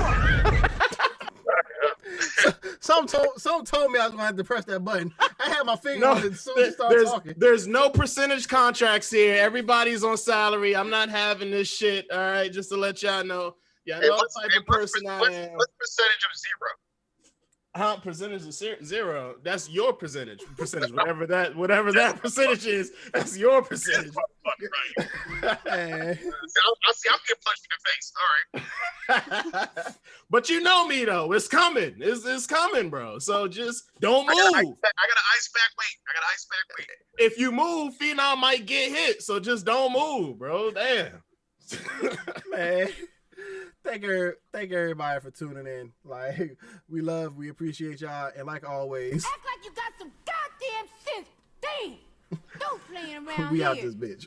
Speaker 1: Some told me I was going to have to press that button. I had my finger on it as soon as you started talking.
Speaker 3: There's no percentage contracts here. Everybody's on salary. I'm not having this shit. All right, just to let y'all know. Yeah, I know what type of person I am.
Speaker 4: What's percentage of zero?
Speaker 3: Percentage of zero. That's your percentage. Whatever that percentage is, that's your percentage.
Speaker 4: Right. I'm getting punched in the face. All right.
Speaker 3: But you know me though. It's coming. It's coming, bro. So just don't move.
Speaker 4: I got an ice back weight.
Speaker 3: If you move, Phenom might get hit. So just don't move, bro. Damn.
Speaker 1: Man. Thank everybody for tuning in. Like, we appreciate y'all, and like always,
Speaker 2: act like you got some goddamn sense. Damn, don't playing around
Speaker 1: we
Speaker 2: here.
Speaker 1: out this bitch.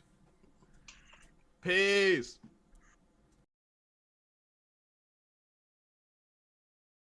Speaker 3: Peace.